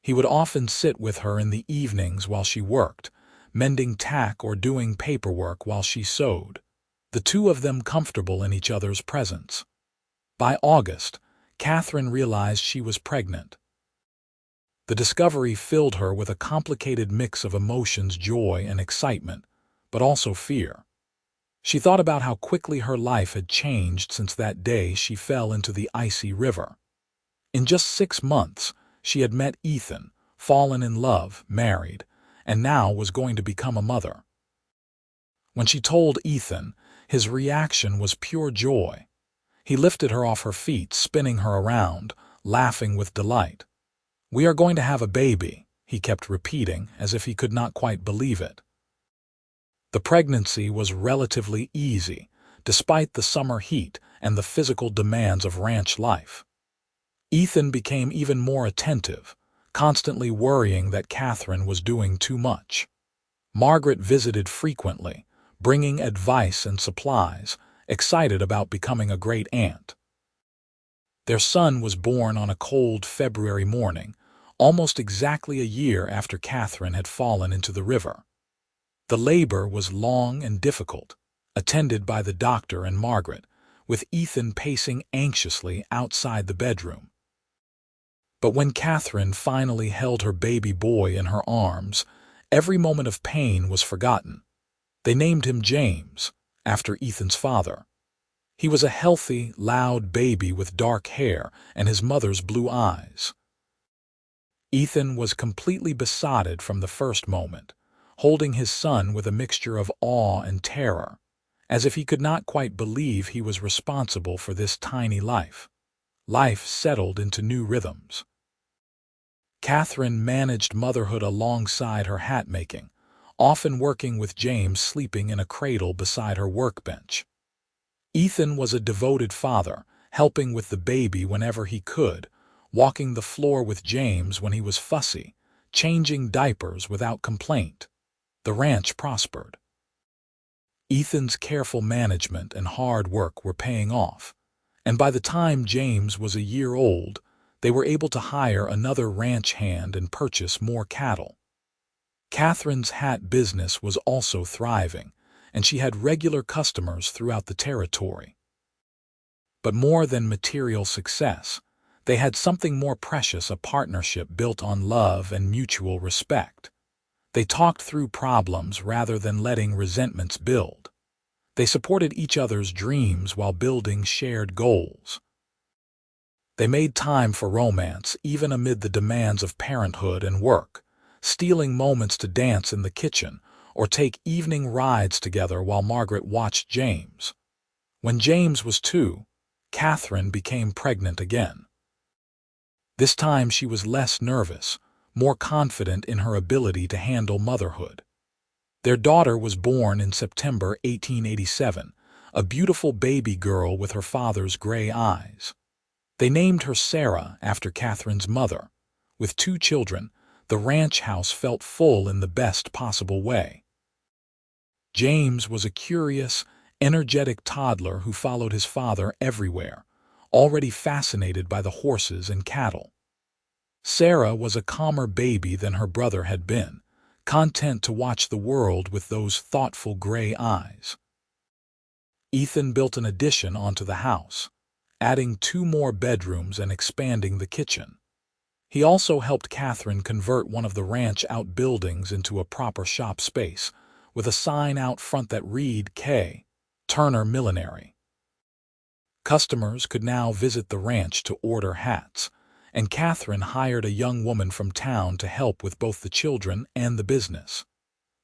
He would often sit with her in the evenings while she worked, mending tack or doing paperwork while she sewed, the two of them comfortable in each other's presence. By August, Katherine realized she was pregnant. The discovery filled her with a complicated mix of emotions, joy and excitement, but also fear. She thought about how quickly her life had changed since that day she fell into the icy river. In just 6 months, she had met Ethan, fallen in love, married, and now was going to become a mother. When she told Ethan, his reaction was pure joy. He lifted her off her feet, spinning her around, laughing with delight. "We are going to have a baby," he kept repeating, as if he could not quite believe it. The pregnancy was relatively easy, despite the summer heat and the physical demands of ranch life. Ethan became even more attentive, constantly worrying that Katherine was doing too much. Margaret visited frequently, bringing advice and supplies, excited about becoming a great aunt. Their son was born on a cold February morning, almost exactly a year after Katherine had fallen into the river. The labor was long and difficult, attended by the doctor and Margaret, with Ethan pacing anxiously outside the bedroom. But when Katherine finally held her baby boy in her arms, every moment of pain was forgotten. They named him James, after Ethan's father. He was a healthy, loud baby with dark hair and his mother's blue eyes. Ethan was completely besotted from the first moment, holding his son with a mixture of awe and terror, as if he could not quite believe he was responsible for this tiny life. Life settled into new rhythms. Katherine managed motherhood alongside her hat-making, often working with James sleeping in a cradle beside her workbench. Ethan was a devoted father, helping with the baby whenever he could, walking the floor with James when he was fussy, changing diapers without complaint. The ranch prospered. Ethan's careful management and hard work were paying off, and by the time James was a year old, they were able to hire another ranch hand and purchase more cattle. Catherine's hat business was also thriving, and she had regular customers throughout the territory. But more than material success, they had something more precious, a partnership built on love and mutual respect. They talked through problems rather than letting resentments build. They supported each other's dreams while building shared goals. They made time for romance even amid the demands of parenthood and work, stealing moments to dance in the kitchen or take evening rides together while Margaret watched James. When James was 2, Katherine became pregnant again. This time she was less nervous, more confident in her ability to handle motherhood. Their daughter was born in September 1887, a beautiful baby girl with her father's gray eyes. They named her Sarah after Katherine's mother. With 2 children, the ranch house felt full in the best possible way. James was a curious, energetic toddler who followed his father everywhere, already fascinated by the horses and cattle. Sarah was a calmer baby than her brother had been, content to watch the world with those thoughtful gray eyes. Ethan built an addition onto the house, adding 2 more bedrooms and expanding the kitchen. He also helped Katherine convert one of the ranch outbuildings into a proper shop space, with a sign out front that read K. Turner Millinery. Customers could now visit the ranch to order hats, and Katherine hired a young woman from town to help with both the children and the business.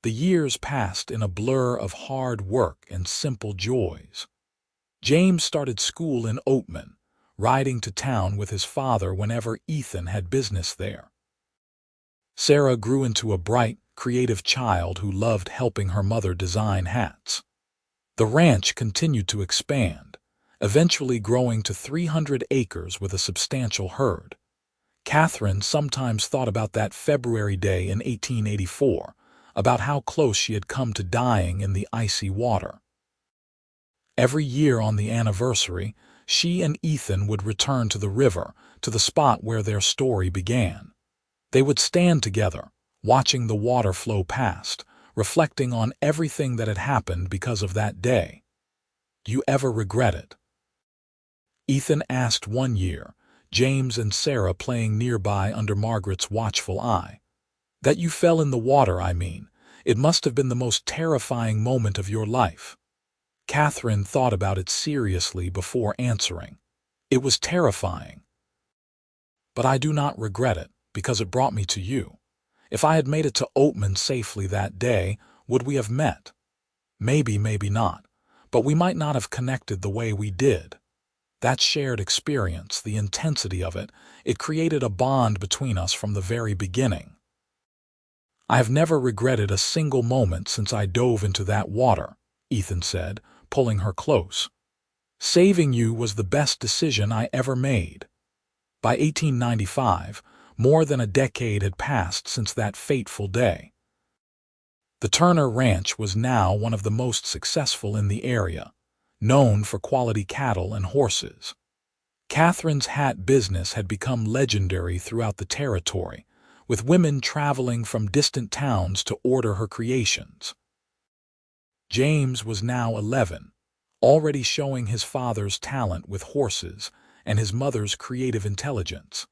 The years passed in a blur of hard work and simple joys. James started school in Oatman, riding to town with his father whenever Ethan had business there. Sarah grew into a bright, creative child who loved helping her mother design hats. The ranch continued to expand, eventually growing to 300 acres with a substantial herd. Katherine sometimes thought about that February day in 1884, about how close she had come to dying in the icy water. Every year on the anniversary, she and Ethan would return to the river, to the spot where their story began. They would stand together, watching the water flow past, reflecting on everything that had happened because of that day. "Do you ever regret it?" Ethan asked one year, James and Sarah playing nearby under Margaret's watchful eye. "That you fell in the water, I mean. It must have been the most terrifying moment of your life." Katherine thought about it seriously before answering. "It was terrifying. But I do not regret it, because it brought me to you. If I had made it to Oatman safely that day, would we have met? Maybe, maybe not. But we might not have connected the way we did. That shared experience, the intensity of it, it created a bond between us from the very beginning. I have never regretted a single moment since I dove into that water," Ethan said, pulling her close. "Saving you was the best decision I ever made." By 1895, more than a decade had passed since that fateful day. The Turner Ranch was now one of the most successful in the area, known for quality cattle and horses. Katherine's hat business had become legendary throughout the territory, with women traveling from distant towns to order her creations. James was now 11, already showing his father's talent with horses and his mother's creative intelligence.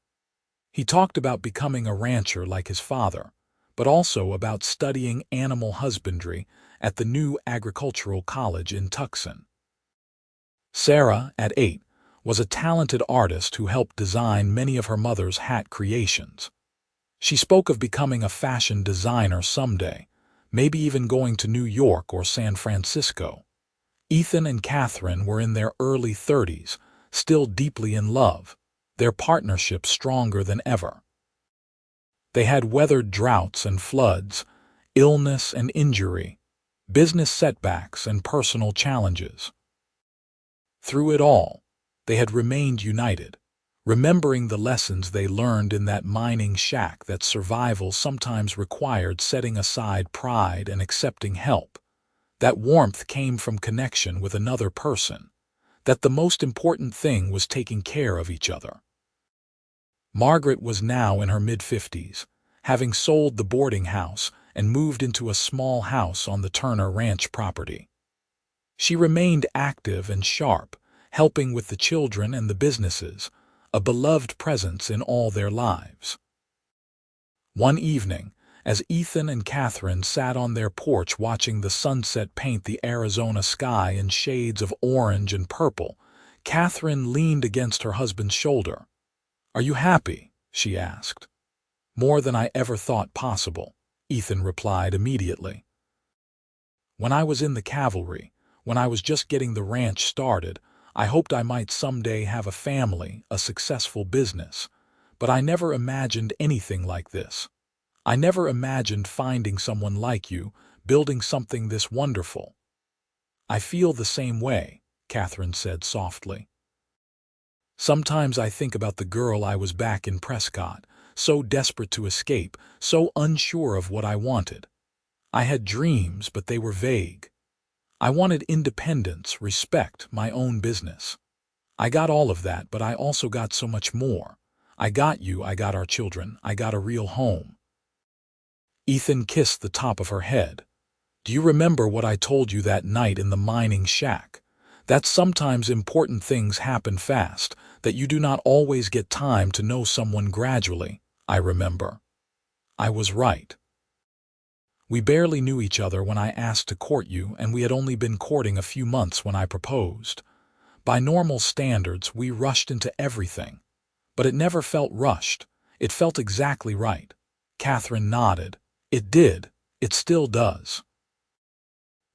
He talked about becoming a rancher like his father, but also about studying animal husbandry at the new agricultural college in Tucson. Sarah, at 8, was a talented artist who helped design many of her mother's hat creations. She spoke of becoming a fashion designer someday, maybe even going to New York or San Francisco. Ethan and Katherine were in their early 30s, still deeply in love, their partnership stronger than ever. They had weathered droughts and floods, illness and injury, business setbacks and personal challenges. Through it all, they had remained united, remembering the lessons they learned in that mining shack that survival sometimes required setting aside pride and accepting help. That warmth came from connection with another person, that the most important thing was taking care of each other. Margaret was now in her mid-50s, having sold the boarding house and moved into a small house on the Turner Ranch property. She remained active and sharp, helping with the children and the businesses, a beloved presence in all their lives. One evening, as Ethan and Katherine sat on their porch watching the sunset paint the Arizona sky in shades of orange and purple, Katherine leaned against her husband's shoulder. "Are you happy?" she asked. "More than I ever thought possible," Ethan replied immediately. "When I was in the cavalry, when I was just getting the ranch started, I hoped I might someday have a family, a successful business. But I never imagined anything like this. I never imagined finding someone like you, building something this wonderful." "I feel the same way," Katherine said softly. "Sometimes I think about the girl I was back in Prescott, so desperate to escape, so unsure of what I wanted. I had dreams, but they were vague. I wanted independence, respect, my own business. I got all of that, but I also got so much more. I got you, I got our children, I got a real home." Ethan kissed the top of her head. "Do you remember what I told you that night in the mining shack? That sometimes important things happen fast, that you do not always get time to know someone gradually. I remember. I was right. We barely knew each other when I asked to court you, and we had only been courting a few months when I proposed. By normal standards, we rushed into everything. But it never felt rushed. It felt exactly right." Katherine nodded. "It did. It still does."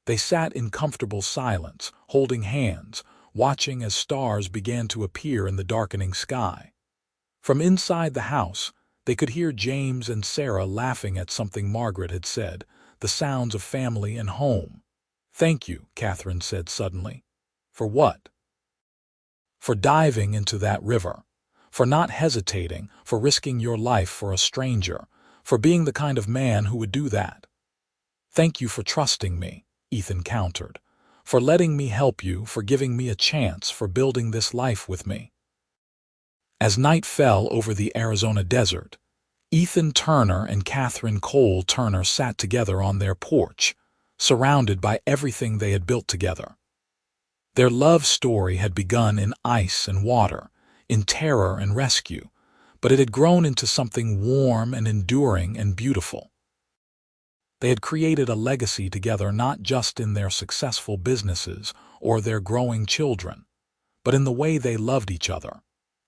They sat in comfortable silence, holding hands, watching as stars began to appear in the darkening sky. From inside the house, they could hear James and Sarah laughing at something Margaret had said, the sounds of family and home. "Thank you," Katherine said suddenly. "For what?" "For diving into that river. For not hesitating, for risking your life for a stranger, for being the kind of man who would do that." "Thank you for trusting me," Ethan countered. "For letting me help you, for giving me a chance, for building this life with me." As night fell over the Arizona desert, Ethan Turner and Katherine Cole Turner sat together on their porch, surrounded by everything they had built together. Their love story had begun in ice and water, in terror and rescue, but it had grown into something warm and enduring and beautiful. They had created a legacy together not just in their successful businesses or their growing children, but in the way they loved each other,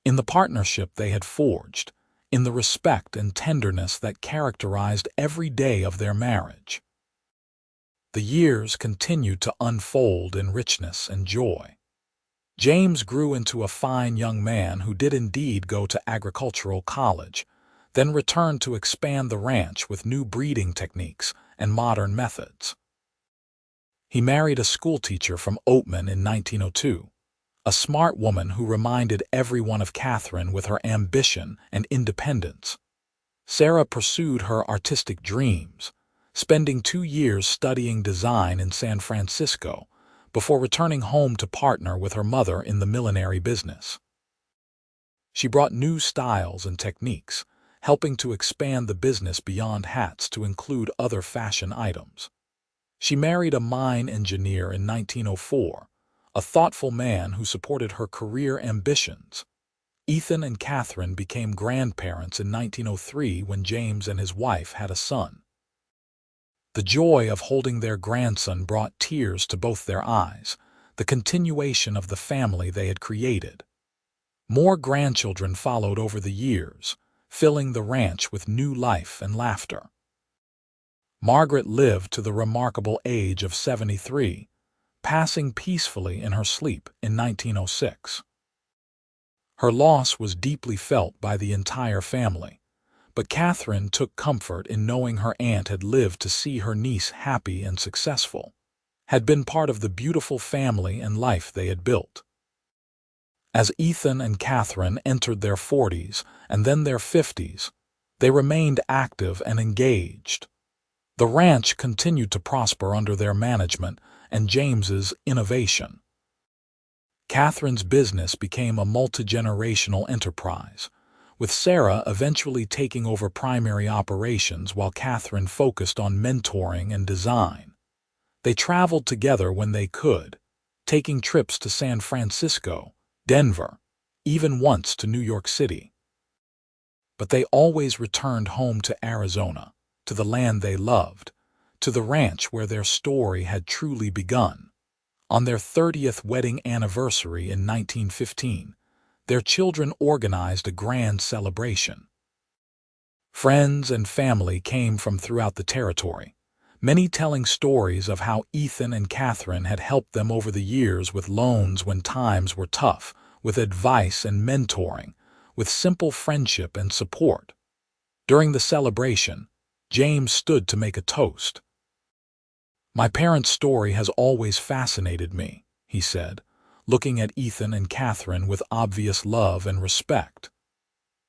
in the partnership they had forged, in the respect and tenderness that characterized every day of their marriage. The years continued to unfold in richness and joy. James grew into a fine young man who did indeed go to agricultural college, then returned to expand the ranch with new breeding techniques and modern methods. He married a schoolteacher from Oatman in 1902, a smart woman who reminded everyone of Katherine with her ambition and independence. Sarah pursued her artistic dreams, spending 2 years studying design in San Francisco before returning home to partner with her mother in the millinery business. She brought new styles and techniques, helping to expand the business beyond hats to include other fashion items. She married a mine engineer in 1904, a thoughtful man who supported her career ambitions. Ethan and Katherine became grandparents in 1903 when James and his wife had a son. The joy of holding their grandson brought tears to both their eyes, the continuation of the family they had created. More grandchildren followed over the years, filling the ranch with new life and laughter. Margaret lived to the remarkable age of 73, passing peacefully in her sleep in 1906. Her loss was deeply felt by the entire family, but Katherine took comfort in knowing her aunt had lived to see her niece happy and successful, had been part of the beautiful family and life they had built. As Ethan and Katherine entered their 40s and then their 50s, they remained active and engaged. The ranch continued to prosper under their management and James's innovation. Katherine's business became a multi-generational enterprise, with Sarah eventually taking over primary operations while Katherine focused on mentoring and design. They traveled together when they could, taking trips to San Francisco, Denver, even once to New York City. But they always returned home to Arizona, to the land they loved, to the ranch where their story had truly begun. On their 30th wedding anniversary in 1915, their children organized a grand celebration. Friends and family came from throughout the territory, many telling stories of how Ethan and Katherine had helped them over the years with loans when times were tough, with advice and mentoring, with simple friendship and support. During the celebration, James stood to make a toast. "My parents' story has always fascinated me," he said, looking at Ethan and Katherine with obvious love and respect.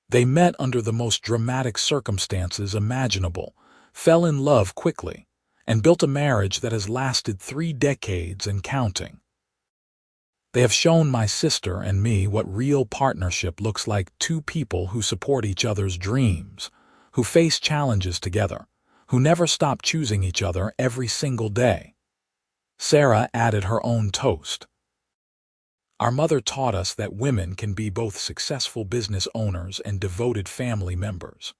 They met under the most dramatic circumstances imaginable, fell in love quickly, and built a marriage that has lasted 3 decades and counting. "They have shown my sister and me what real partnership looks like: 2 people who support each other's dreams, who face challenges together, who never stop choosing each other every single day." Sarah added her own toast. "Our mother taught us that women can be both successful business owners and devoted family members.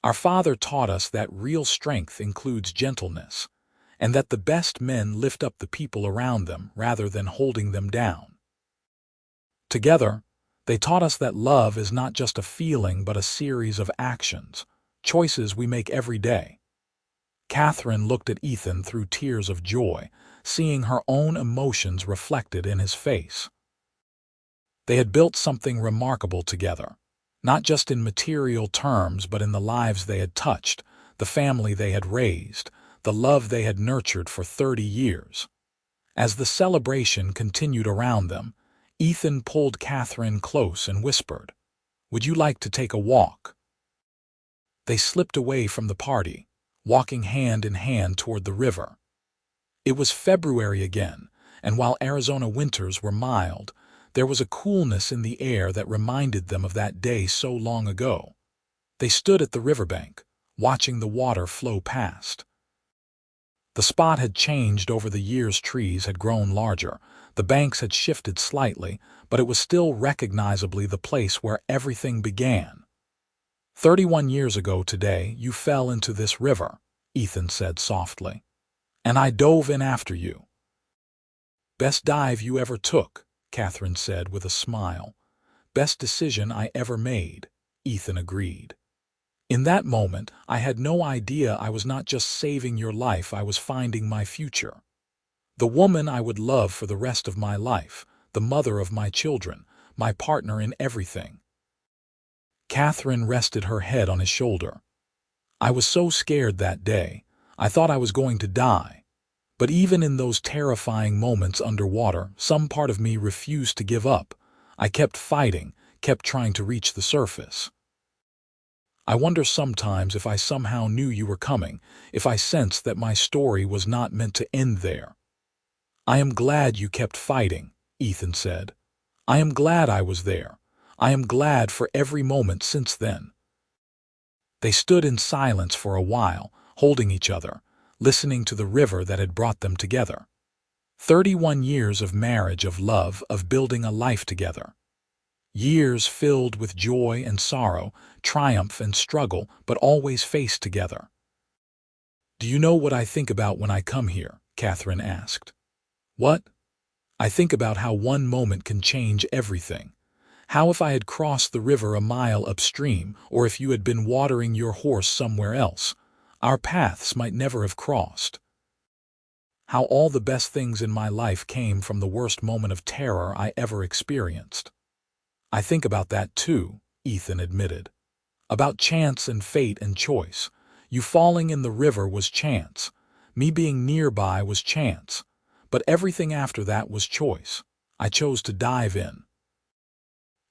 Our father taught us that real strength includes gentleness, and that the best men lift up the people around them rather than holding them down. Together, they taught us that love is not just a feeling but a series of actions, choices we make every day." Katherine looked at Ethan through tears of joy, seeing her own emotions reflected in his face. They had built something remarkable together, not just in material terms but in the lives they had touched, the family they had raised, the love they had nurtured for 30 years. As the celebration continued around them, Ethan pulled Katherine close and whispered, "Would you like to take a walk?" They slipped away from the party, walking hand in hand toward the river. It was February again, and while Arizona winters were mild, there was a coolness in the air that reminded them of that day so long ago. They stood at the riverbank, watching the water flow past. The spot had changed over the years. Trees had grown larger, the banks had shifted slightly, but it was still recognizably the place where everything began. 31 years ago today, you fell into this river," Ethan said softly, "and I dove in after you." "Best dive you ever took," Katherine said with a smile. "Best decision I ever made," Ethan agreed. "In that moment, I had no idea I was not just saving your life, I was finding my future. The woman I would love for the rest of my life, the mother of my children, my partner in everything." Katherine rested her head on his shoulder. "I was so scared that day. I thought I was going to die. But even in those terrifying moments underwater, some part of me refused to give up. I kept fighting, kept trying to reach the surface. I wonder sometimes if I somehow knew you were coming, if I sensed that my story was not meant to end there." "I am glad you kept fighting," Ethan said. "I am glad I was there. I am glad for every moment since then." They stood in silence for a while, holding each other, listening to the river that had brought them together. 31 years of marriage, of love, of building a life together. Years filled with joy and sorrow, triumph and struggle, but always faced together. "Do you know what I think about when I come here?" Katherine asked. "What?" "I think about how one moment can change everything. How if I had crossed the river a mile upstream, or if you had been watering your horse somewhere else, our paths might never have crossed. How all the best things in my life came from the worst moment of terror I ever experienced." "I think about that too," Ethan admitted. "About chance and fate and choice. You falling in the river was chance. Me being nearby was chance. But everything after that was choice. I chose to dive in."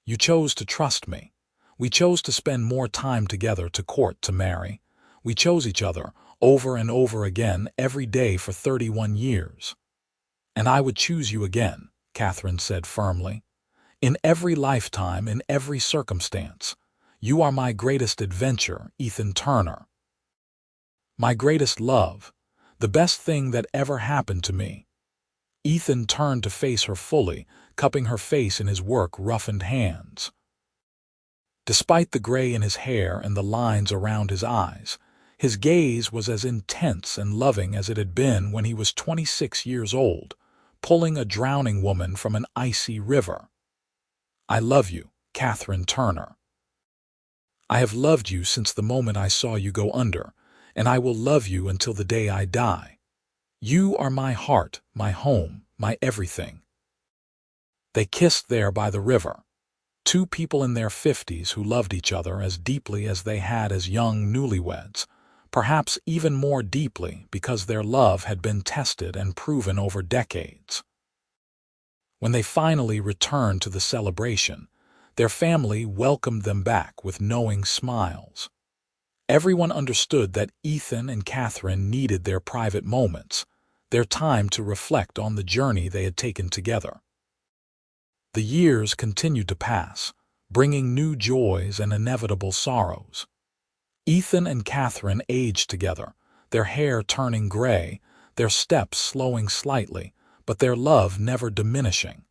You chose to trust me. We chose to spend more time together, to court, to marry. We chose each other over and over again every day for 31 years. And I would choose you again, Katherine said firmly. In every lifetime, in every circumstance. You are my greatest adventure, Ethan Turner. My greatest love. The best thing that ever happened to me. Ethan turned to face her fully, cupping her face in his work-roughened hands. Despite the gray in his hair and the lines around his eyes, his gaze was as intense and loving as it had been when he was 26 years old, pulling a drowning woman from an icy river. I love you, Katherine Turner. I have loved you since the moment I saw you go under, and I will love you until the day I die. You are my heart, my home, my everything. They kissed there by the river. Two people in their 50s who loved each other as deeply as they had as young newlyweds, perhaps even more deeply because their love had been tested and proven over decades. When they finally returned to the celebration, their family welcomed them back with knowing smiles. Everyone understood that Ethan and Katherine needed their private moments, their time to reflect on the journey they had taken together. The years continued to pass, bringing new joys and inevitable sorrows. Ethan and Katherine aged together, their hair turning gray, their steps slowing slightly, but their love never diminishing.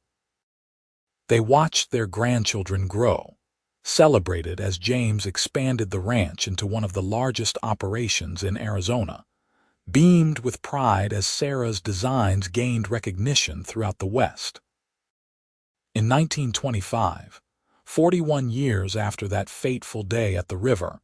They watched their grandchildren grow, celebrated as James expanded the ranch into one of the largest operations in Arizona, beamed with pride as Sarah's designs gained recognition throughout the West. In 1925, 41 years after that fateful day at the river,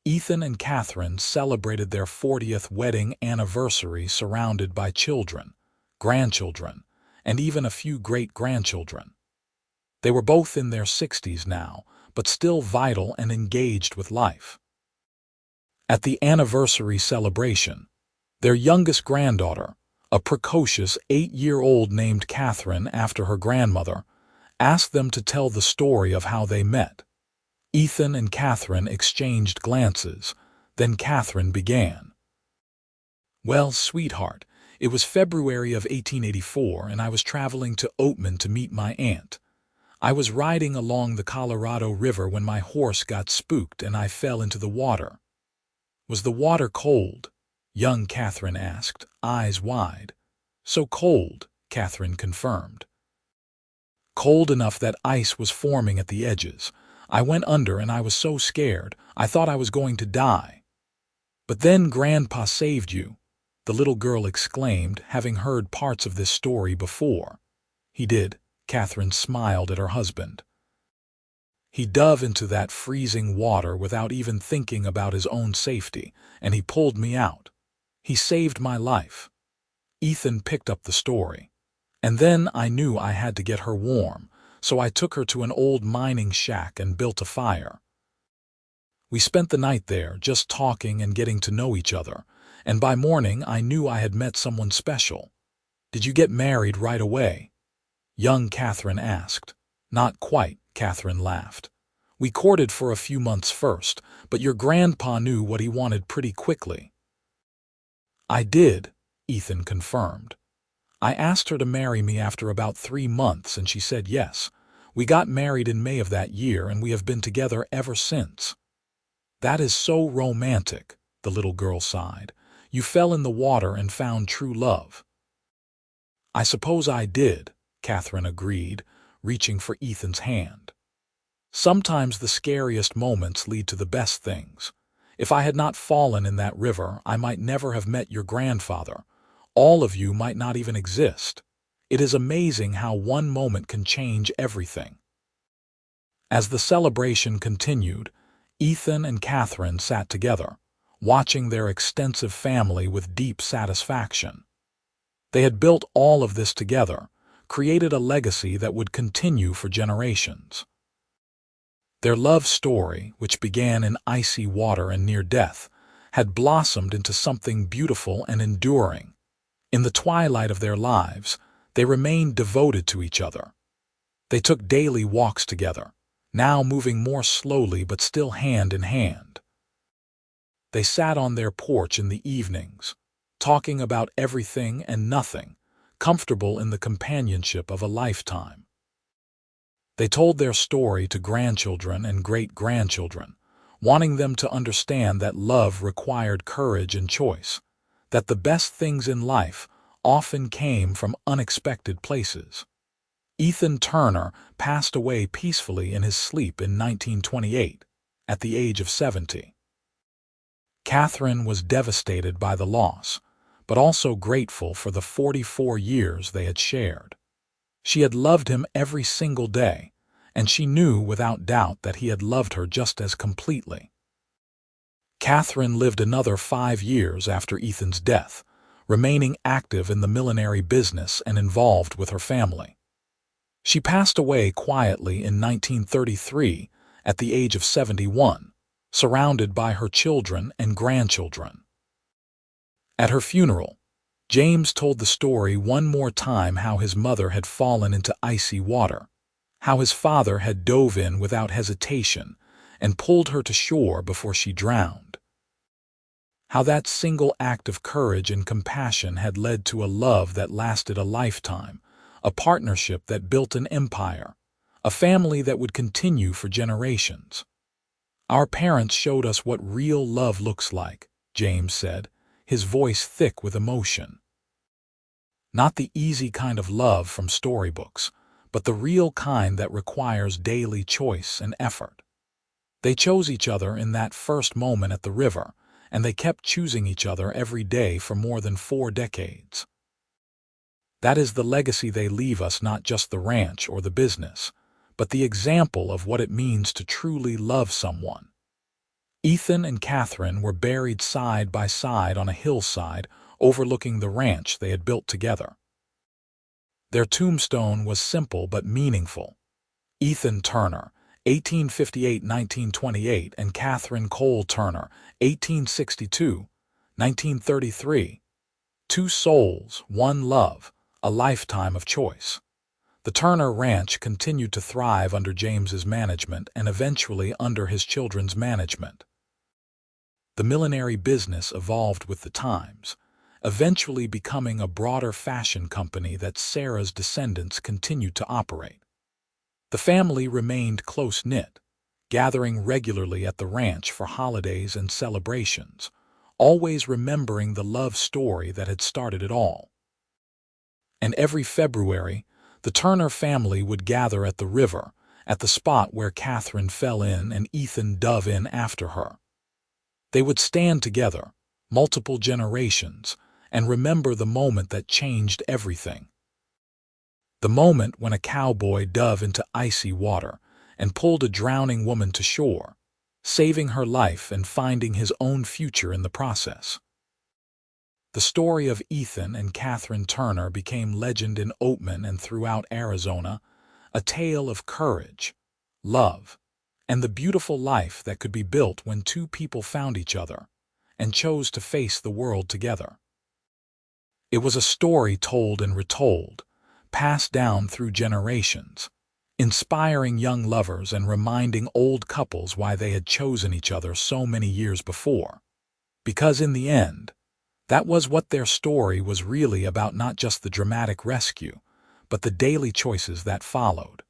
Ethan and Katherine celebrated their 40th wedding anniversary surrounded by children, grandchildren, and even a few great-grandchildren. They were both in their 60s now, but still vital and engaged with life. At the anniversary celebration, their youngest granddaughter, a precocious 8-year-old named Katherine after her grandmother, asked them to tell the story of how they met. Ethan and Katherine exchanged glances, then Katherine began. Well, sweetheart, it was February of 1884 and I was traveling to Oatman to meet my aunt. I was riding along the Colorado River when my horse got spooked and I fell into the water. Was the water cold? Young Katherine asked, eyes wide. So cold, Katherine confirmed. Cold enough that ice was forming at the edges. I went under and I was so scared, I thought I was going to die. But then Grandpa saved you, the little girl exclaimed, having heard parts of this story before. He did, Katherine smiled at her husband. He dove into that freezing water without even thinking about his own safety, and he pulled me out. He saved my life. Ethan picked up the story. And then I knew I had to get her warm, so I took her to an old mining shack and built a fire. We spent the night there, just talking and getting to know each other, and by morning I knew I had met someone special. Did you get married right away? Young Katherine asked. Not quite, Katherine laughed. We courted for a few months first, but your grandpa knew what he wanted pretty quickly. I did, Ethan confirmed. I asked her to marry me after about 3 months, and she said yes. We got married in May of that year, and we have been together ever since. That is so romantic, the little girl sighed. You fell in the water and found true love. I suppose I did, Katherine agreed, reaching for Ethan's hand. Sometimes the scariest moments lead to the best things. If I had not fallen in that river, I might never have met your grandfather. All of you might not even exist. It is amazing how one moment can change everything. As the celebration continued, Ethan and Katherine sat together, watching their extensive family with deep satisfaction. They had built all of this together, created a legacy that would continue for generations. Their love story, which began in icy water and near death, had blossomed into something beautiful and enduring. In the twilight of their lives, they remained devoted to each other. They took daily walks together, now moving more slowly but still hand in hand. They sat on their porch in the evenings, talking about everything and nothing, comfortable in the companionship of a lifetime. They told their story to grandchildren and great-grandchildren, wanting them to understand that love required courage and choice, that the best things in life often came from unexpected places. Ethan Turner passed away peacefully in his sleep in 1928, at the age of 70. Katherine was devastated by the loss, but also grateful for the 44 years they had shared. She had loved him every single day, and she knew without doubt that he had loved her just as completely. Katherine lived another 5 years after Ethan's death, remaining active in the millinery business and involved with her family. She passed away quietly in 1933 at the age of 71, surrounded by her children and grandchildren. At her funeral, James told the story one more time how his mother had fallen into icy water, how his father had dove in without hesitation and pulled her to shore before she drowned. How that single act of courage and compassion had led to a love that lasted a lifetime, a partnership that built an empire, a family that would continue for generations. "Our parents showed us what real love looks like," James said, his voice thick with emotion. Not the easy kind of love from storybooks, but the real kind that requires daily choice and effort. They chose each other in that first moment at the river, and they kept choosing each other every day for more than 4 decades. That is the legacy they leave us, not just the ranch or the business, but the example of what it means to truly love someone. Ethan and Katherine were buried side by side on a hillside overlooking the ranch they had built together. Their tombstone was simple but meaningful. Ethan Turner, 1858–1928, and Katherine Cole Turner, 1862–1933. 2 souls, 1 love, a lifetime of choice. The Turner Ranch continued to thrive under James's management and eventually under his children's management. The millinery business evolved with the times, eventually becoming a broader fashion company that Sarah's descendants continued to operate. The family remained close-knit, gathering regularly at the ranch for holidays and celebrations, always remembering the love story that had started it all. And every February, the Turner family would gather at the river, at the spot where Katherine fell in and Ethan dove in after her. They would stand together, multiple generations, and remember the moment that changed everything. The moment when a cowboy dove into icy water and pulled a drowning woman to shore, saving her life and finding his own future in the process. The story of Ethan and Katherine Turner became legend in Oatman and throughout Arizona, a tale of courage, love, and the beautiful life that could be built when 2 people found each other and chose to face the world together. It was a story told and retold, passed down through generations, inspiring young lovers and reminding old couples why they had chosen each other so many years before. Because in the end, that was what their story was really about, not just the dramatic rescue, but the daily choices that followed.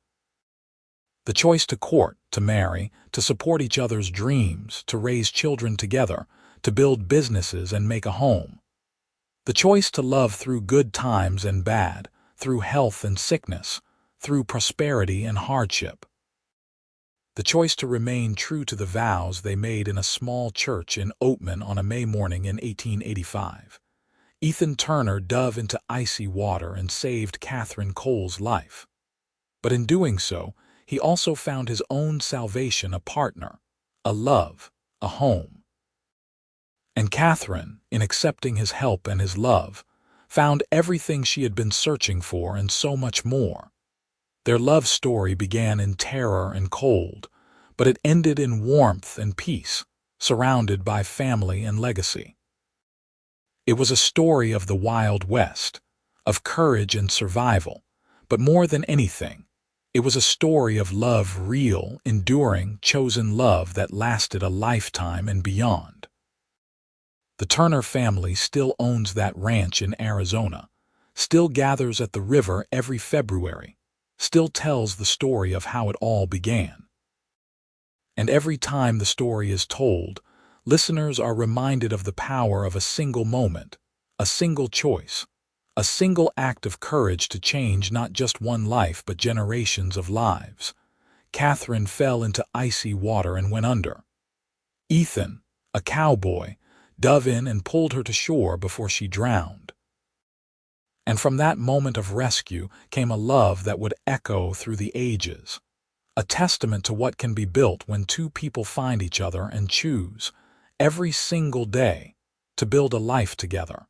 The choice to court, to marry, to support each other's dreams, to raise children together, to build businesses and make a home. The choice to love through good times and bad, through health and sickness, through prosperity and hardship. The choice to remain true to the vows they made in a small church in Oatman on a May morning in 1885. Ethan Turner dove into icy water and saved Katherine Cole's life. But in doing so, he also found his own salvation, a partner, a love, a home. And Katherine, in accepting his help and his love, found everything she had been searching for and so much more. Their love story began in terror and cold, but it ended in warmth and peace, surrounded by family and legacy. It was a story of the Wild West, of courage and survival, but more than anything, It was a story of love, real, enduring, chosen love that lasted a lifetime and beyond. The Turner family still owns that ranch in Arizona, still gathers at the river every February, still tells the story of how it all began. And every time the story is told, listeners are reminded of the power of a single moment, a single choice, a single act of courage to change not just one life but generations of lives. Katherine fell into icy water and went under. Ethan, a cowboy, dove in and pulled her to shore before she drowned. And from that moment of rescue came a love that would echo through the ages, a testament to what can be built when two people find each other and choose, every single day, to build a life together.